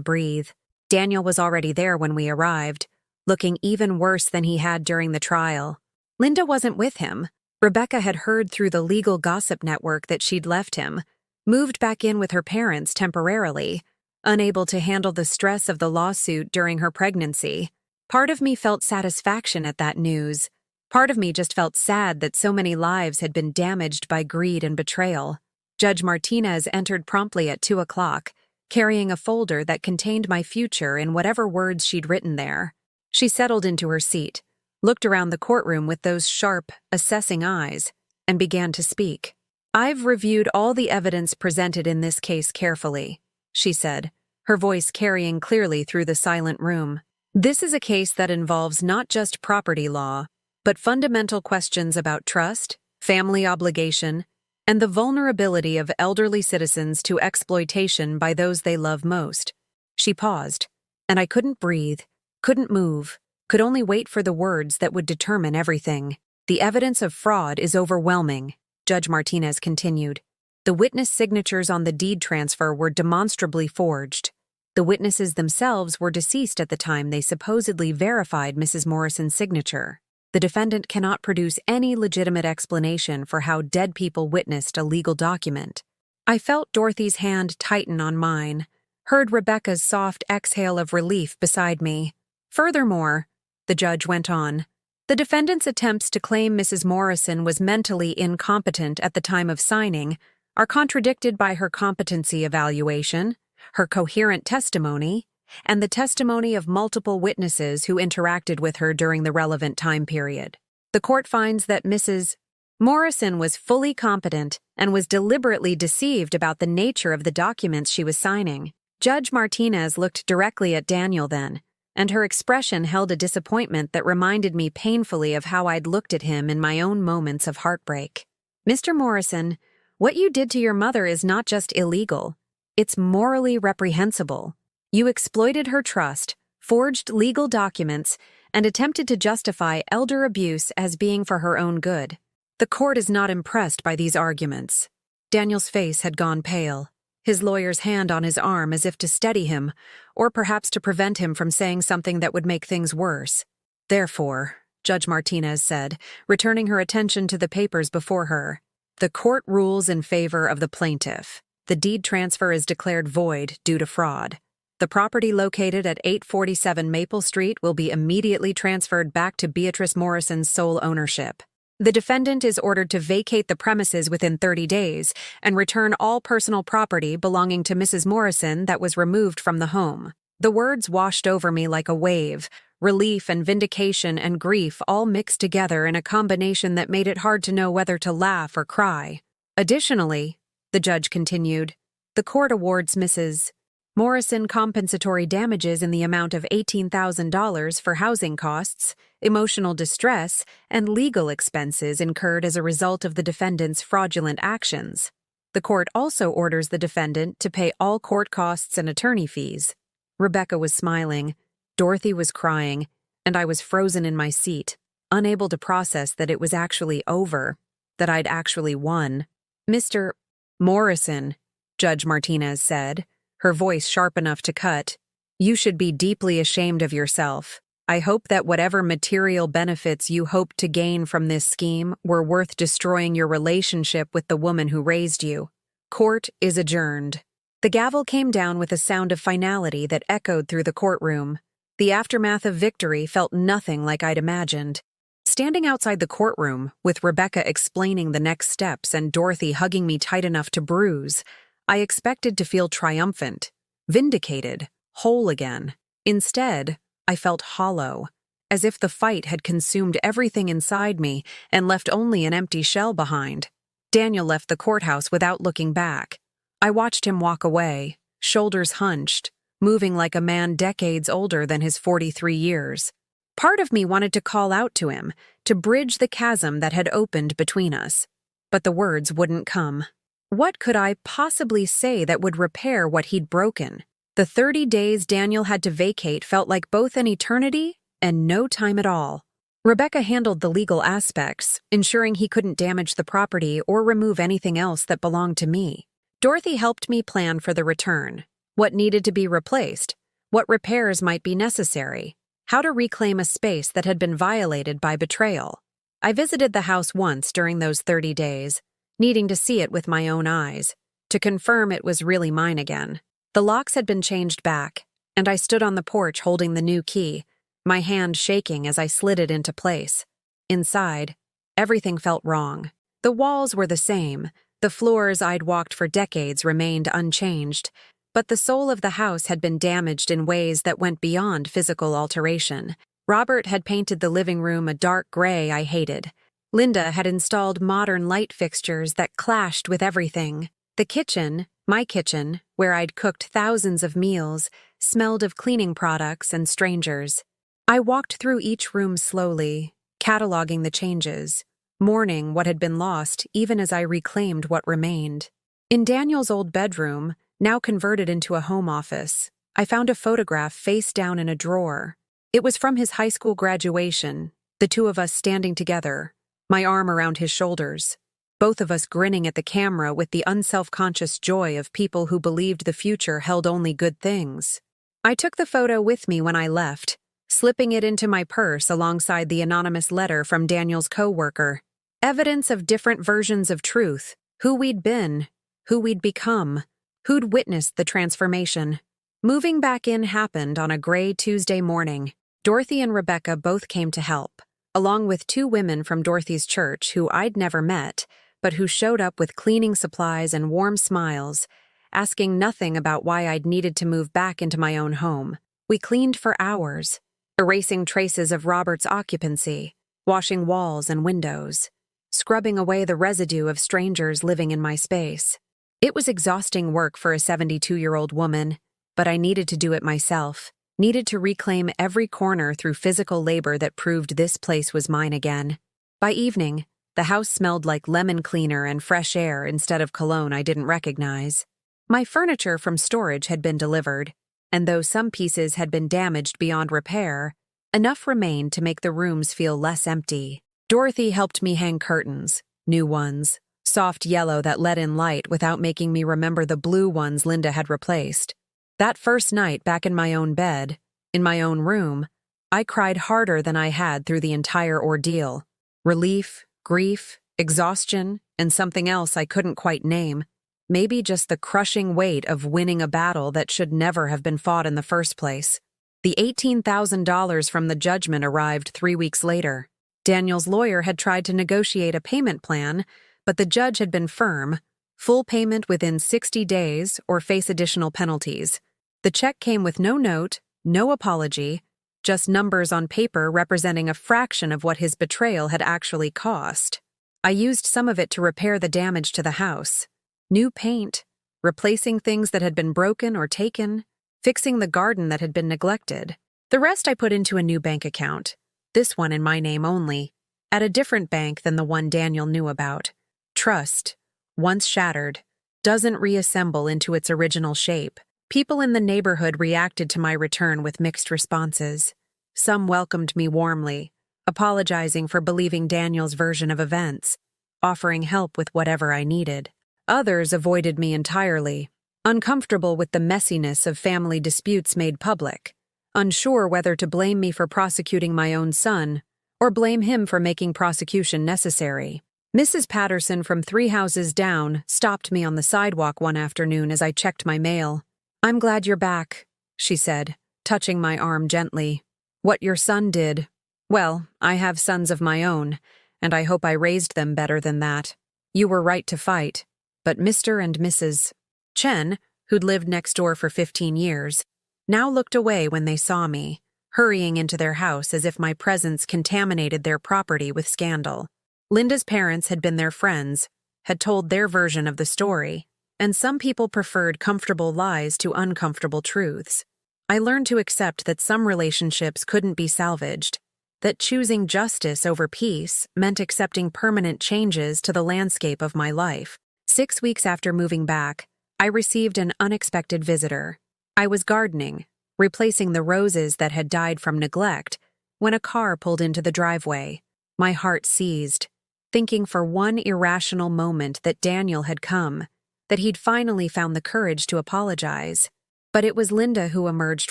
breathe. Daniel was already there when we arrived, looking even worse than he had during the trial. Linda wasn't with him. Rebecca had heard through the legal gossip network that she'd left him, moved back in with her parents temporarily, unable to handle the stress of the lawsuit during her pregnancy. Part of me felt satisfaction at that news. Part of me just felt sad that so many lives had been damaged by greed and betrayal. Judge Martinez entered promptly at 2 o'clock, carrying a folder that contained my future in whatever words she'd written there. She settled into her seat, looked around the courtroom with those sharp, assessing eyes, and began to speak. I've reviewed all the evidence presented in this case carefully, she said, her voice carrying clearly through the silent room. This is a case that involves not just property law, but fundamental questions about trust, family obligation, and the vulnerability of elderly citizens to exploitation by those they love most. She paused, and I couldn't breathe, couldn't move, could only wait for the words that would determine everything. The evidence of fraud is overwhelming, Judge Martinez continued. The witness signatures on the deed transfer were demonstrably forged. The witnesses themselves were deceased at the time they supposedly verified Mrs. Morrison's signature. The defendant cannot produce any legitimate explanation for how dead people witnessed a legal document. I felt Dorothy's hand tighten on mine, heard Rebecca's soft exhale of relief beside me. Furthermore, the judge went on, the defendant's attempts to claim Mrs. Morrison was mentally incompetent at the time of signing are contradicted by her competency evaluation, her coherent testimony, and the testimony of multiple witnesses who interacted with her during the relevant time period. The court finds that Mrs. Morrison was fully competent and was deliberately deceived about the nature of the documents she was signing. Judge Martinez looked directly at Daniel then, and her expression held a disappointment that reminded me painfully of how I'd looked at him in my own moments of heartbreak. "Mr. Morrison, what you did to your mother is not just illegal. It's morally reprehensible. You exploited her trust, forged legal documents, and attempted to justify elder abuse as being for her own good. The court is not impressed by these arguments." Daniel's face had gone pale, his lawyer's hand on his arm as if to steady him, or perhaps to prevent him from saying something that would make things worse. "Therefore," Judge Martinez said, returning her attention to the papers before her, "the court rules in favor of the plaintiff. The deed transfer is declared void due to fraud. The property located at 847 Maple Street will be immediately transferred back to Beatrice Morrison's sole ownership. The defendant is ordered to vacate the premises within 30 days and return all personal property belonging to Mrs. Morrison that was removed from the home." The words washed over me like a wave, relief and vindication and grief all mixed together in a combination that made it hard to know whether to laugh or cry. "Additionally," the judge continued, "the court awards Mrs. Morrison compensatory damages in the amount of $18,000 for housing costs, emotional distress, and legal expenses incurred as a result of the defendant's fraudulent actions. The court also orders the defendant to pay all court costs and attorney fees." Rebecca was smiling, Dorothy was crying, and I was frozen in my seat, unable to process that it was actually over, that I'd actually won. "Mr. Morrison," Judge Martinez said, her voice sharp enough to cut, "you should be deeply ashamed of yourself. I hope that whatever material benefits you hoped to gain from this scheme were worth destroying your relationship with the woman who raised you. Court is adjourned." The gavel came down with a sound of finality that echoed through the courtroom. The aftermath of victory felt nothing like I'd imagined. Standing outside the courtroom, with Rebecca explaining the next steps and Dorothy hugging me tight enough to bruise, I expected to feel triumphant, vindicated, whole again. Instead, I felt hollow, as if the fight had consumed everything inside me and left only an empty shell behind. Daniel left the courthouse without looking back. I watched him walk away, shoulders hunched, moving like a man decades older than his 43 years. Part of me wanted to call out to him, to bridge the chasm that had opened between us. But the words wouldn't come. What could I possibly say that would repair what he'd broken? The 30 days Daniel had to vacate felt like both an eternity and no time at all. Rebecca handled the legal aspects, ensuring he couldn't damage the property or remove anything else that belonged to me. Dorothy helped me plan for the return, what needed to be replaced, what repairs might be necessary, how to reclaim a space that had been violated by betrayal. I visited the house once during those 30 days, needing to see it with my own eyes, to confirm it was really mine again. The locks had been changed back, and I stood on the porch holding the new key, my hand shaking as I slid it into place. Inside, everything felt wrong. The walls were the same, the floors I'd walked for decades remained unchanged, but the soul of the house had been damaged in ways that went beyond physical alteration. Robert had painted the living room a dark gray I hated. Linda had installed modern light fixtures that clashed with everything. The kitchen, my kitchen, where I'd cooked thousands of meals, smelled of cleaning products and strangers. I walked through each room slowly, cataloging the changes, mourning what had been lost even as I reclaimed what remained. In Daniel's old bedroom, now converted into a home office, I found a photograph face down in a drawer. It was from his high school graduation, the two of us standing together, my arm around his shoulders, both of us grinning at the camera with the unself-conscious joy of people who believed the future held only good things. I took the photo with me when I left, slipping it into my purse alongside the anonymous letter from Daniel's co-worker. Evidence of different versions of truth, who we'd been, who we'd become, who'd witnessed the transformation. Moving back in happened on a gray Tuesday morning. Dorothy and Rebecca both came to help, along with two women from Dorothy's church who I'd never met, but who showed up with cleaning supplies and warm smiles, asking nothing about why I'd needed to move back into my own home. We cleaned for hours, erasing traces of Robert's occupancy, washing walls and windows. scrubbing away the residue of strangers living in my space. It was exhausting work for a 72-year-old woman, but I needed to do it myself, needed to reclaim every corner through physical labor that proved this place was mine again. By evening, the house smelled like lemon cleaner and fresh air instead of cologne I didn't recognize. My furniture from storage had been delivered, and though some pieces had been damaged beyond repair, enough remained to make the rooms feel less empty. Dorothy helped me hang curtains, new ones, soft yellow that let in light without making me remember the blue ones Linda had replaced. That first night back in my own bed, in my own room, I cried harder than I had through the entire ordeal. Relief, grief, exhaustion, and something else I couldn't quite name. Maybe just the crushing weight of winning a battle that should never have been fought in the first place. The $18,000 from the judgment arrived 3 weeks later. Daniel's lawyer had tried to negotiate a payment plan, but the judge had been firm: full payment within 60 days or face additional penalties. The check came with no note, no apology, just numbers on paper representing a fraction of what his betrayal had actually cost. I used some of it to repair the damage to the house. New paint, replacing things that had been broken or taken, fixing the garden that had been neglected. The rest I put into a new bank account, this one in my name only, at a different bank than the one Daniel knew about. Trust, once shattered, doesn't reassemble into its original shape. People in the neighborhood reacted to my return with mixed responses. Some welcomed me warmly, apologizing for believing Daniel's version of events, offering help with whatever I needed. Others avoided me entirely, uncomfortable with the messiness of family disputes made public, unsure whether to blame me for prosecuting my own son or blame him for making prosecution necessary. Mrs. Patterson from 3 houses down stopped me on the sidewalk one afternoon as I checked my mail. "I'm glad you're back," she said, touching my arm gently. "What your son did, well, I have sons of my own, and I hope I raised them better than that. You were right to fight, but Mr. and Mrs. Chen, who'd lived next door for 15 years, now looked away when they saw me, hurrying into their house as if my presence contaminated their property with scandal. Linda's parents had been their friends, had told their version of the story, and some people preferred comfortable lies to uncomfortable truths. I learned to accept that some relationships couldn't be salvaged, that choosing justice over peace meant accepting permanent changes to the landscape of my life. 6 weeks after moving back, I received an unexpected visitor. I was gardening, replacing the roses that had died from neglect, when a car pulled into the driveway. My heart seized, thinking for one irrational moment that Daniel had come, that he'd finally found the courage to apologize. But it was Linda who emerged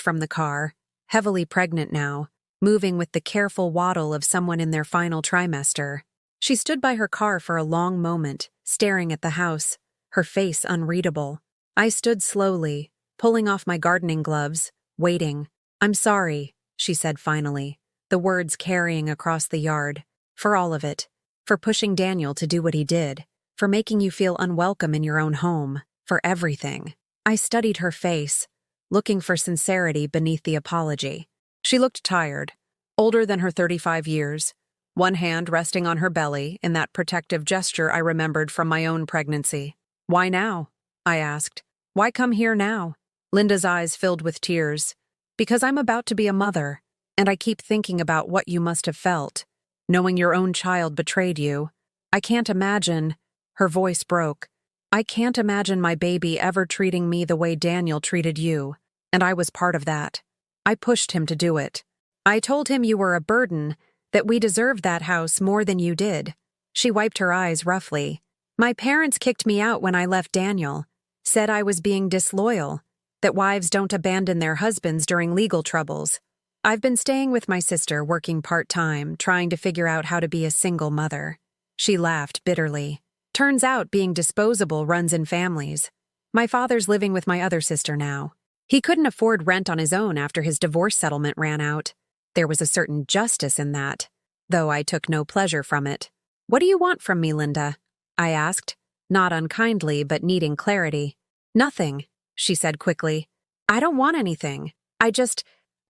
from the car, heavily pregnant now, moving with the careful waddle of someone in their final trimester. She stood by her car for a long moment, staring at the house, her face unreadable. I stood slowly, pulling off my gardening gloves, waiting. "I'm sorry," she said finally, the words carrying across the yard. "For all of it. For pushing Daniel to do what he did. For making you feel unwelcome in your own home. For everything." I studied her face, looking for sincerity beneath the apology. She looked tired, older than her 35 years, one hand resting on her belly in that protective gesture I remembered from my own pregnancy. "Why now?" I asked. "Why come here now?" Linda's eyes filled with tears. "Because I'm about to be a mother, and I keep thinking about what you must have felt, knowing your own child betrayed you. I can't imagine—" Her voice broke. "I can't imagine my baby ever treating me the way Daniel treated you, and I was part of that. I pushed him to do it. I told him you were a burden, that we deserved that house more than you did." She wiped her eyes roughly. "My parents kicked me out when I left Daniel, said I was being disloyal, that wives don't abandon their husbands during legal troubles. I've been staying with my sister, working part-time, trying to figure out how to be a single mother." She laughed bitterly. "Turns out being disposable runs in families. My father's living with my other sister now. He couldn't afford rent on his own after his divorce settlement ran out. There was a certain justice in that, though I took no pleasure from it." "What do you want from me, Linda?" I asked, not unkindly but needing clarity. "Nothing," she said quickly. "I don't want anything.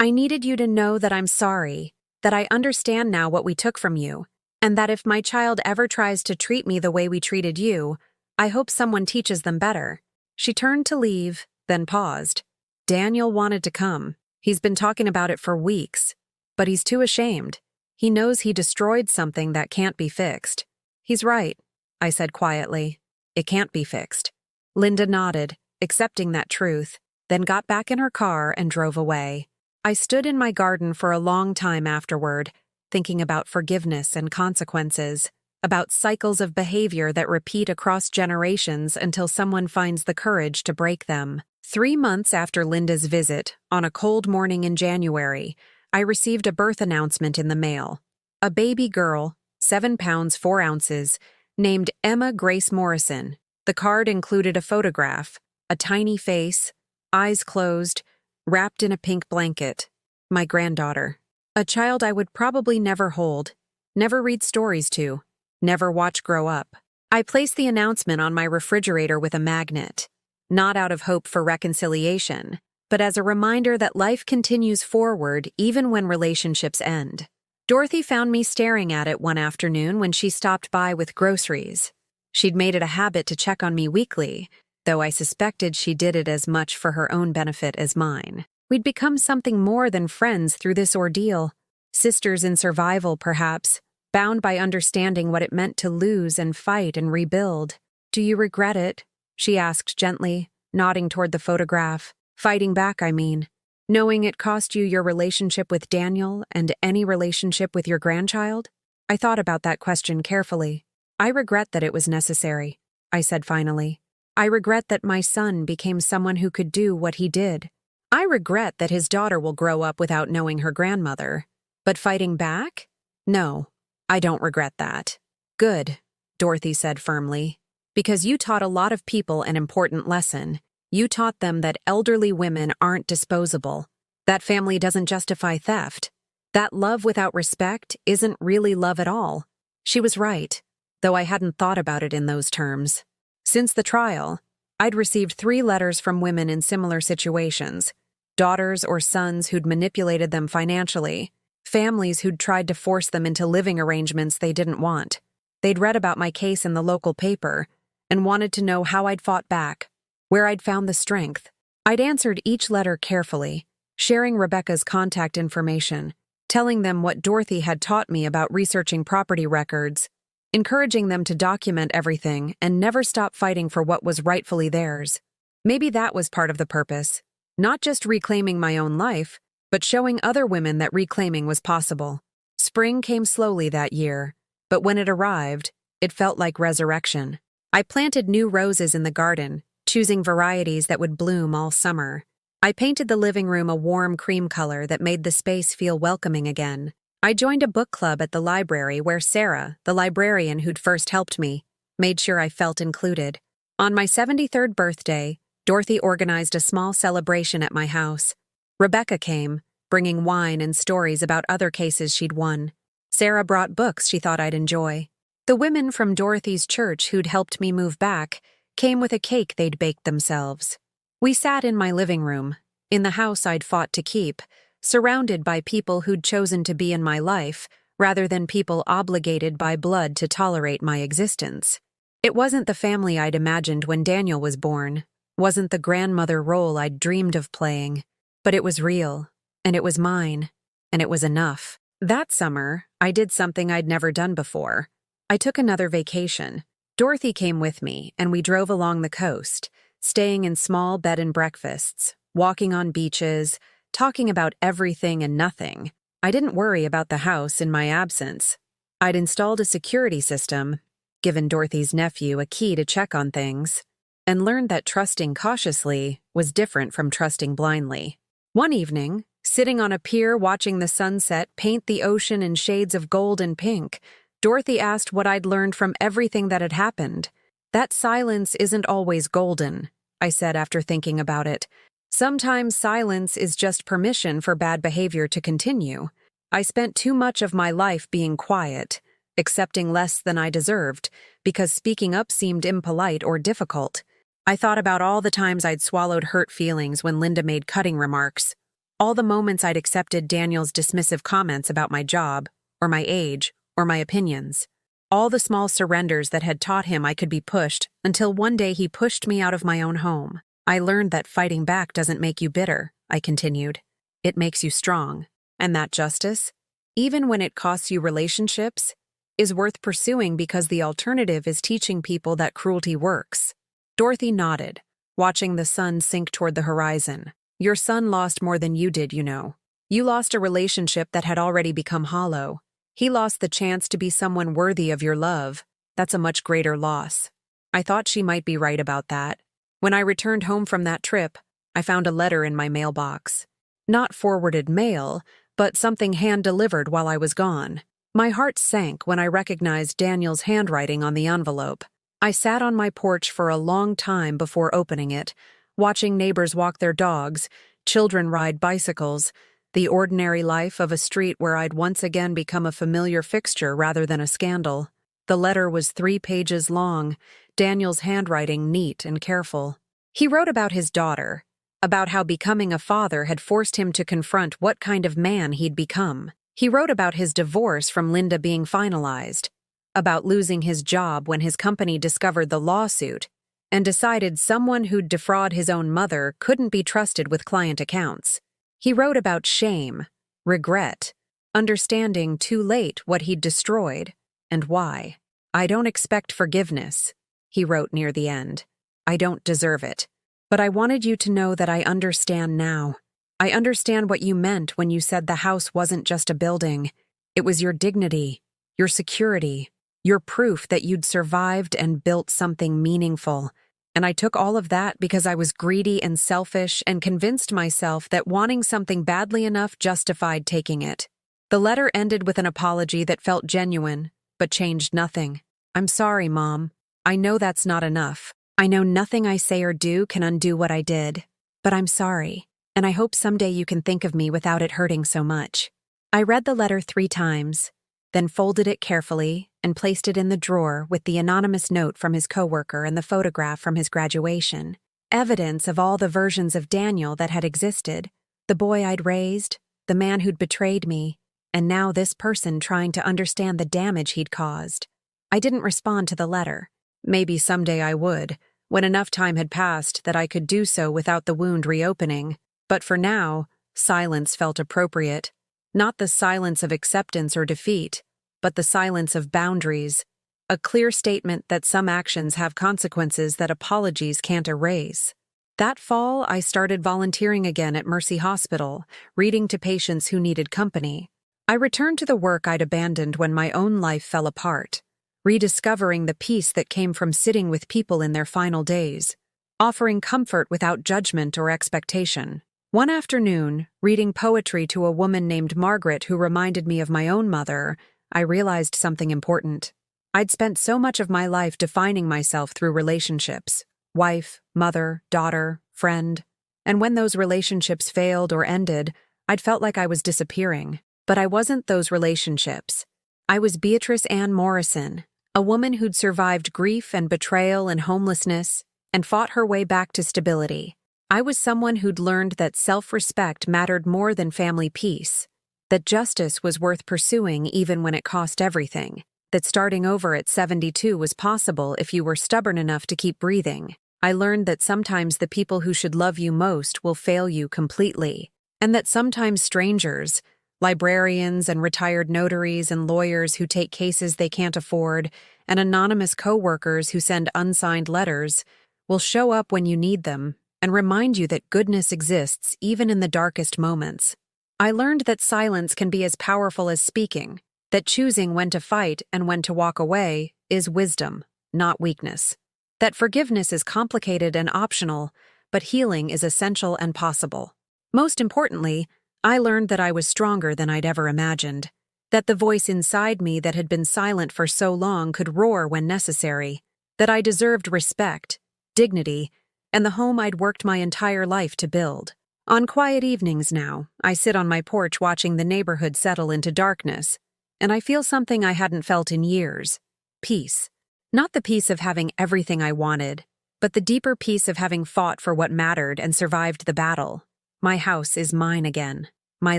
I needed you to know that I'm sorry, that I understand now what we took from you, And that if my child ever tries to treat me the way we treated you, I hope someone teaches them better." She turned to leave, then paused. "Daniel wanted to come. He's been talking about it for weeks. But he's too ashamed. He knows he destroyed something that can't be fixed." "He's right," I said quietly. "It can't be fixed." Linda nodded, accepting that truth, then got back in her car and drove away. I stood in my garden for a long time afterward, thinking about forgiveness and consequences, about cycles of behavior that repeat across generations until someone finds the courage to break them. 3 months after Linda's visit, on a cold morning in January, I received a birth announcement in the mail. A baby girl, 7 pounds 4 ounces, named Emma Grace Morrison. The card included a photograph, a tiny face, eyes closed, wrapped in a pink blanket. My granddaughter. A child I would probably never hold, never read stories to, never watch grow up. I placed the announcement on my refrigerator with a magnet, not out of hope for reconciliation, but as a reminder that life continues forward even when relationships end. Dorothy found me staring at it one afternoon when she stopped by with groceries. She'd made it a habit to check on me weekly, though I suspected she did it as much for her own benefit as mine. We'd become something more than friends through this ordeal. Sisters in survival, perhaps, bound by understanding what it meant to lose and fight and rebuild. "Do you regret it?" she asked gently, nodding toward the photograph. "Fighting back, I mean. Knowing it cost you your relationship with Daniel and any relationship with your grandchild?" I thought about that question carefully. "I regret that it was necessary," I said finally. "I regret that my son became someone who could do what he did. I regret that his daughter will grow up without knowing her grandmother. But fighting back? No, I don't regret that." "Good," Dorothy said firmly. "Because you taught a lot of people an important lesson. You taught them that elderly women aren't disposable. That family doesn't justify theft. That love without respect isn't really love at all." She was right, though I hadn't thought about it in those terms. Since the trial, I'd received 3 letters from women in similar situations. Daughters or sons who'd manipulated them financially. Families who'd tried to force them into living arrangements they didn't want. They'd read about my case in the local paper and wanted to know how I'd fought back, where I'd found the strength. I'd answered each letter carefully, sharing Rebecca's contact information, telling them what Dorothy had taught me about researching property records, encouraging them to document everything and never stop fighting for what was rightfully theirs. Maybe that was part of the purpose, not just reclaiming my own life, but showing other women that reclaiming was possible. Spring came slowly that year, but when it arrived, it felt like resurrection. I planted new roses in the garden, choosing varieties that would bloom all summer. I painted the living room a warm cream color that made the space feel welcoming again. I joined a book club at the library where Sarah, the librarian who'd first helped me, made sure I felt included. On my 73rd birthday, Dorothy organized a small celebration at my house. Rebecca came, bringing wine and stories about other cases she'd won. Sarah brought books she thought I'd enjoy. The women from Dorothy's church who'd helped me move back came with a cake they'd baked themselves. We sat in my living room, in the house I'd fought to keep, surrounded by people who'd chosen to be in my life rather than people obligated by blood to tolerate my existence. It wasn't the family I'd imagined when Daniel was born, wasn't the grandmother role I'd dreamed of playing, but it was real, and it was mine, and it was enough. That summer, I did something I'd never done before. I took another vacation. Dorothy came with me, and we drove along the coast, staying in small bed and breakfasts, walking on beaches, talking about everything and nothing. I didn't worry about the house in my absence. I'd installed a security system, given Dorothy's nephew a key to check on things, and learned that trusting cautiously was different from trusting blindly. One evening, sitting on a pier watching the sunset paint the ocean in shades of gold and pink, Dorothy asked what I'd learned from everything that had happened. "That silence isn't always golden," I said after thinking about it. "Sometimes silence is just permission for bad behavior to continue. I spent too much of my life being quiet, accepting less than I deserved, because speaking up seemed impolite or difficult. I thought about all the times I'd swallowed hurt feelings when Linda made cutting remarks, all the moments I'd accepted Daniel's dismissive comments about my job, or my age, or my opinions. All the small surrenders that had taught him I could be pushed, until one day he pushed me out of my own home. I learned that fighting back doesn't make you bitter, I continued. It makes you strong. And that justice, even when it costs you relationships, is worth pursuing because the alternative is teaching people that cruelty works. Dorothy nodded, watching the sun sink toward the horizon. Your son lost more than you did, you know. You lost a relationship that had already become hollow. He lost the chance to be someone worthy of your love. That's a much greater loss. I thought she might be right about that. When I returned home from that trip, I found a letter in my mailbox. Not forwarded mail, but something hand-delivered while I was gone. My heart sank when I recognized Daniel's handwriting on the envelope. I sat on my porch for a long time before opening it, watching neighbors walk their dogs, children ride bicycles, the ordinary life of a street where I'd once again become a familiar fixture rather than a scandal. The letter was 3 pages long, Daniel's handwriting neat and careful. He wrote about his daughter, about how becoming a father had forced him to confront what kind of man he'd become. He wrote about his divorce from Linda being finalized, about losing his job when his company discovered the lawsuit and decided someone who'd defraud his own mother couldn't be trusted with client accounts. He wrote about shame, regret, understanding too late what he'd destroyed, and why. I don't expect forgiveness, he wrote near the end. I don't deserve it. But I wanted you to know that I understand now. I understand what you meant when you said the house wasn't just a building. It was your dignity, your security, your proof that you'd survived and built something meaningful. And I took all of that because I was greedy and selfish and convinced myself that wanting something badly enough justified taking it. The letter ended with an apology that felt genuine, but changed nothing. I'm sorry, Mom. I know that's not enough. I know nothing I say or do can undo what I did. But I'm sorry, and I hope someday you can think of me without it hurting so much. I read the letter 3 times, then folded it carefully and placed it in the drawer with the anonymous note from his coworker and the photograph from his graduation. Evidence of all the versions of Daniel that had existed, the boy I'd raised, the man who'd betrayed me, and now this person trying to understand the damage he'd caused. I didn't respond to the letter. Maybe someday I would, when enough time had passed that I could do so without the wound reopening. But for now, silence felt appropriate. Not the silence of acceptance or defeat, but the silence of boundaries, a clear statement that some actions have consequences that apologies can't erase. That fall, I started volunteering again at Mercy Hospital, reading to patients who needed company. I returned to the work I'd abandoned when my own life fell apart, rediscovering the peace that came from sitting with people in their final days, offering comfort without judgment or expectation. One afternoon, reading poetry to a woman named Margaret who reminded me of my own mother, I realized something important. I'd spent so much of my life defining myself through relationships: wife, mother, daughter, friend. And when those relationships failed or ended, I'd felt like I was disappearing. But I wasn't those relationships. I was Beatrice Ann Morrison, a woman who'd survived grief and betrayal and homelessness and fought her way back to stability. I was someone who'd learned that self-respect mattered more than family peace, that justice was worth pursuing even when it cost everything, that starting over at 72 was possible if you were stubborn enough to keep breathing. I learned that sometimes the people who should love you most will fail you completely, and that sometimes strangers, librarians and retired notaries and lawyers who take cases they can't afford, and anonymous co-workers who send unsigned letters, will show up when you need them and remind you that goodness exists even in the darkest moments. I learned that silence can be as powerful as speaking, that choosing when to fight and when to walk away is wisdom, not weakness, that forgiveness is complicated and optional, but healing is essential and possible. Most importantly, I learned that I was stronger than I'd ever imagined, that the voice inside me that had been silent for so long could roar when necessary, that I deserved respect, dignity, and the home I'd worked my entire life to build. On quiet evenings now, I sit on my porch watching the neighborhood settle into darkness, and I feel something I hadn't felt in years: peace. Not the peace of having everything I wanted, but the deeper peace of having fought for what mattered and survived the battle. My house is mine again. My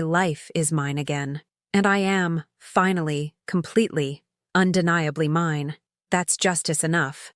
life is mine again. And I am, finally, completely, undeniably mine. That's justice enough.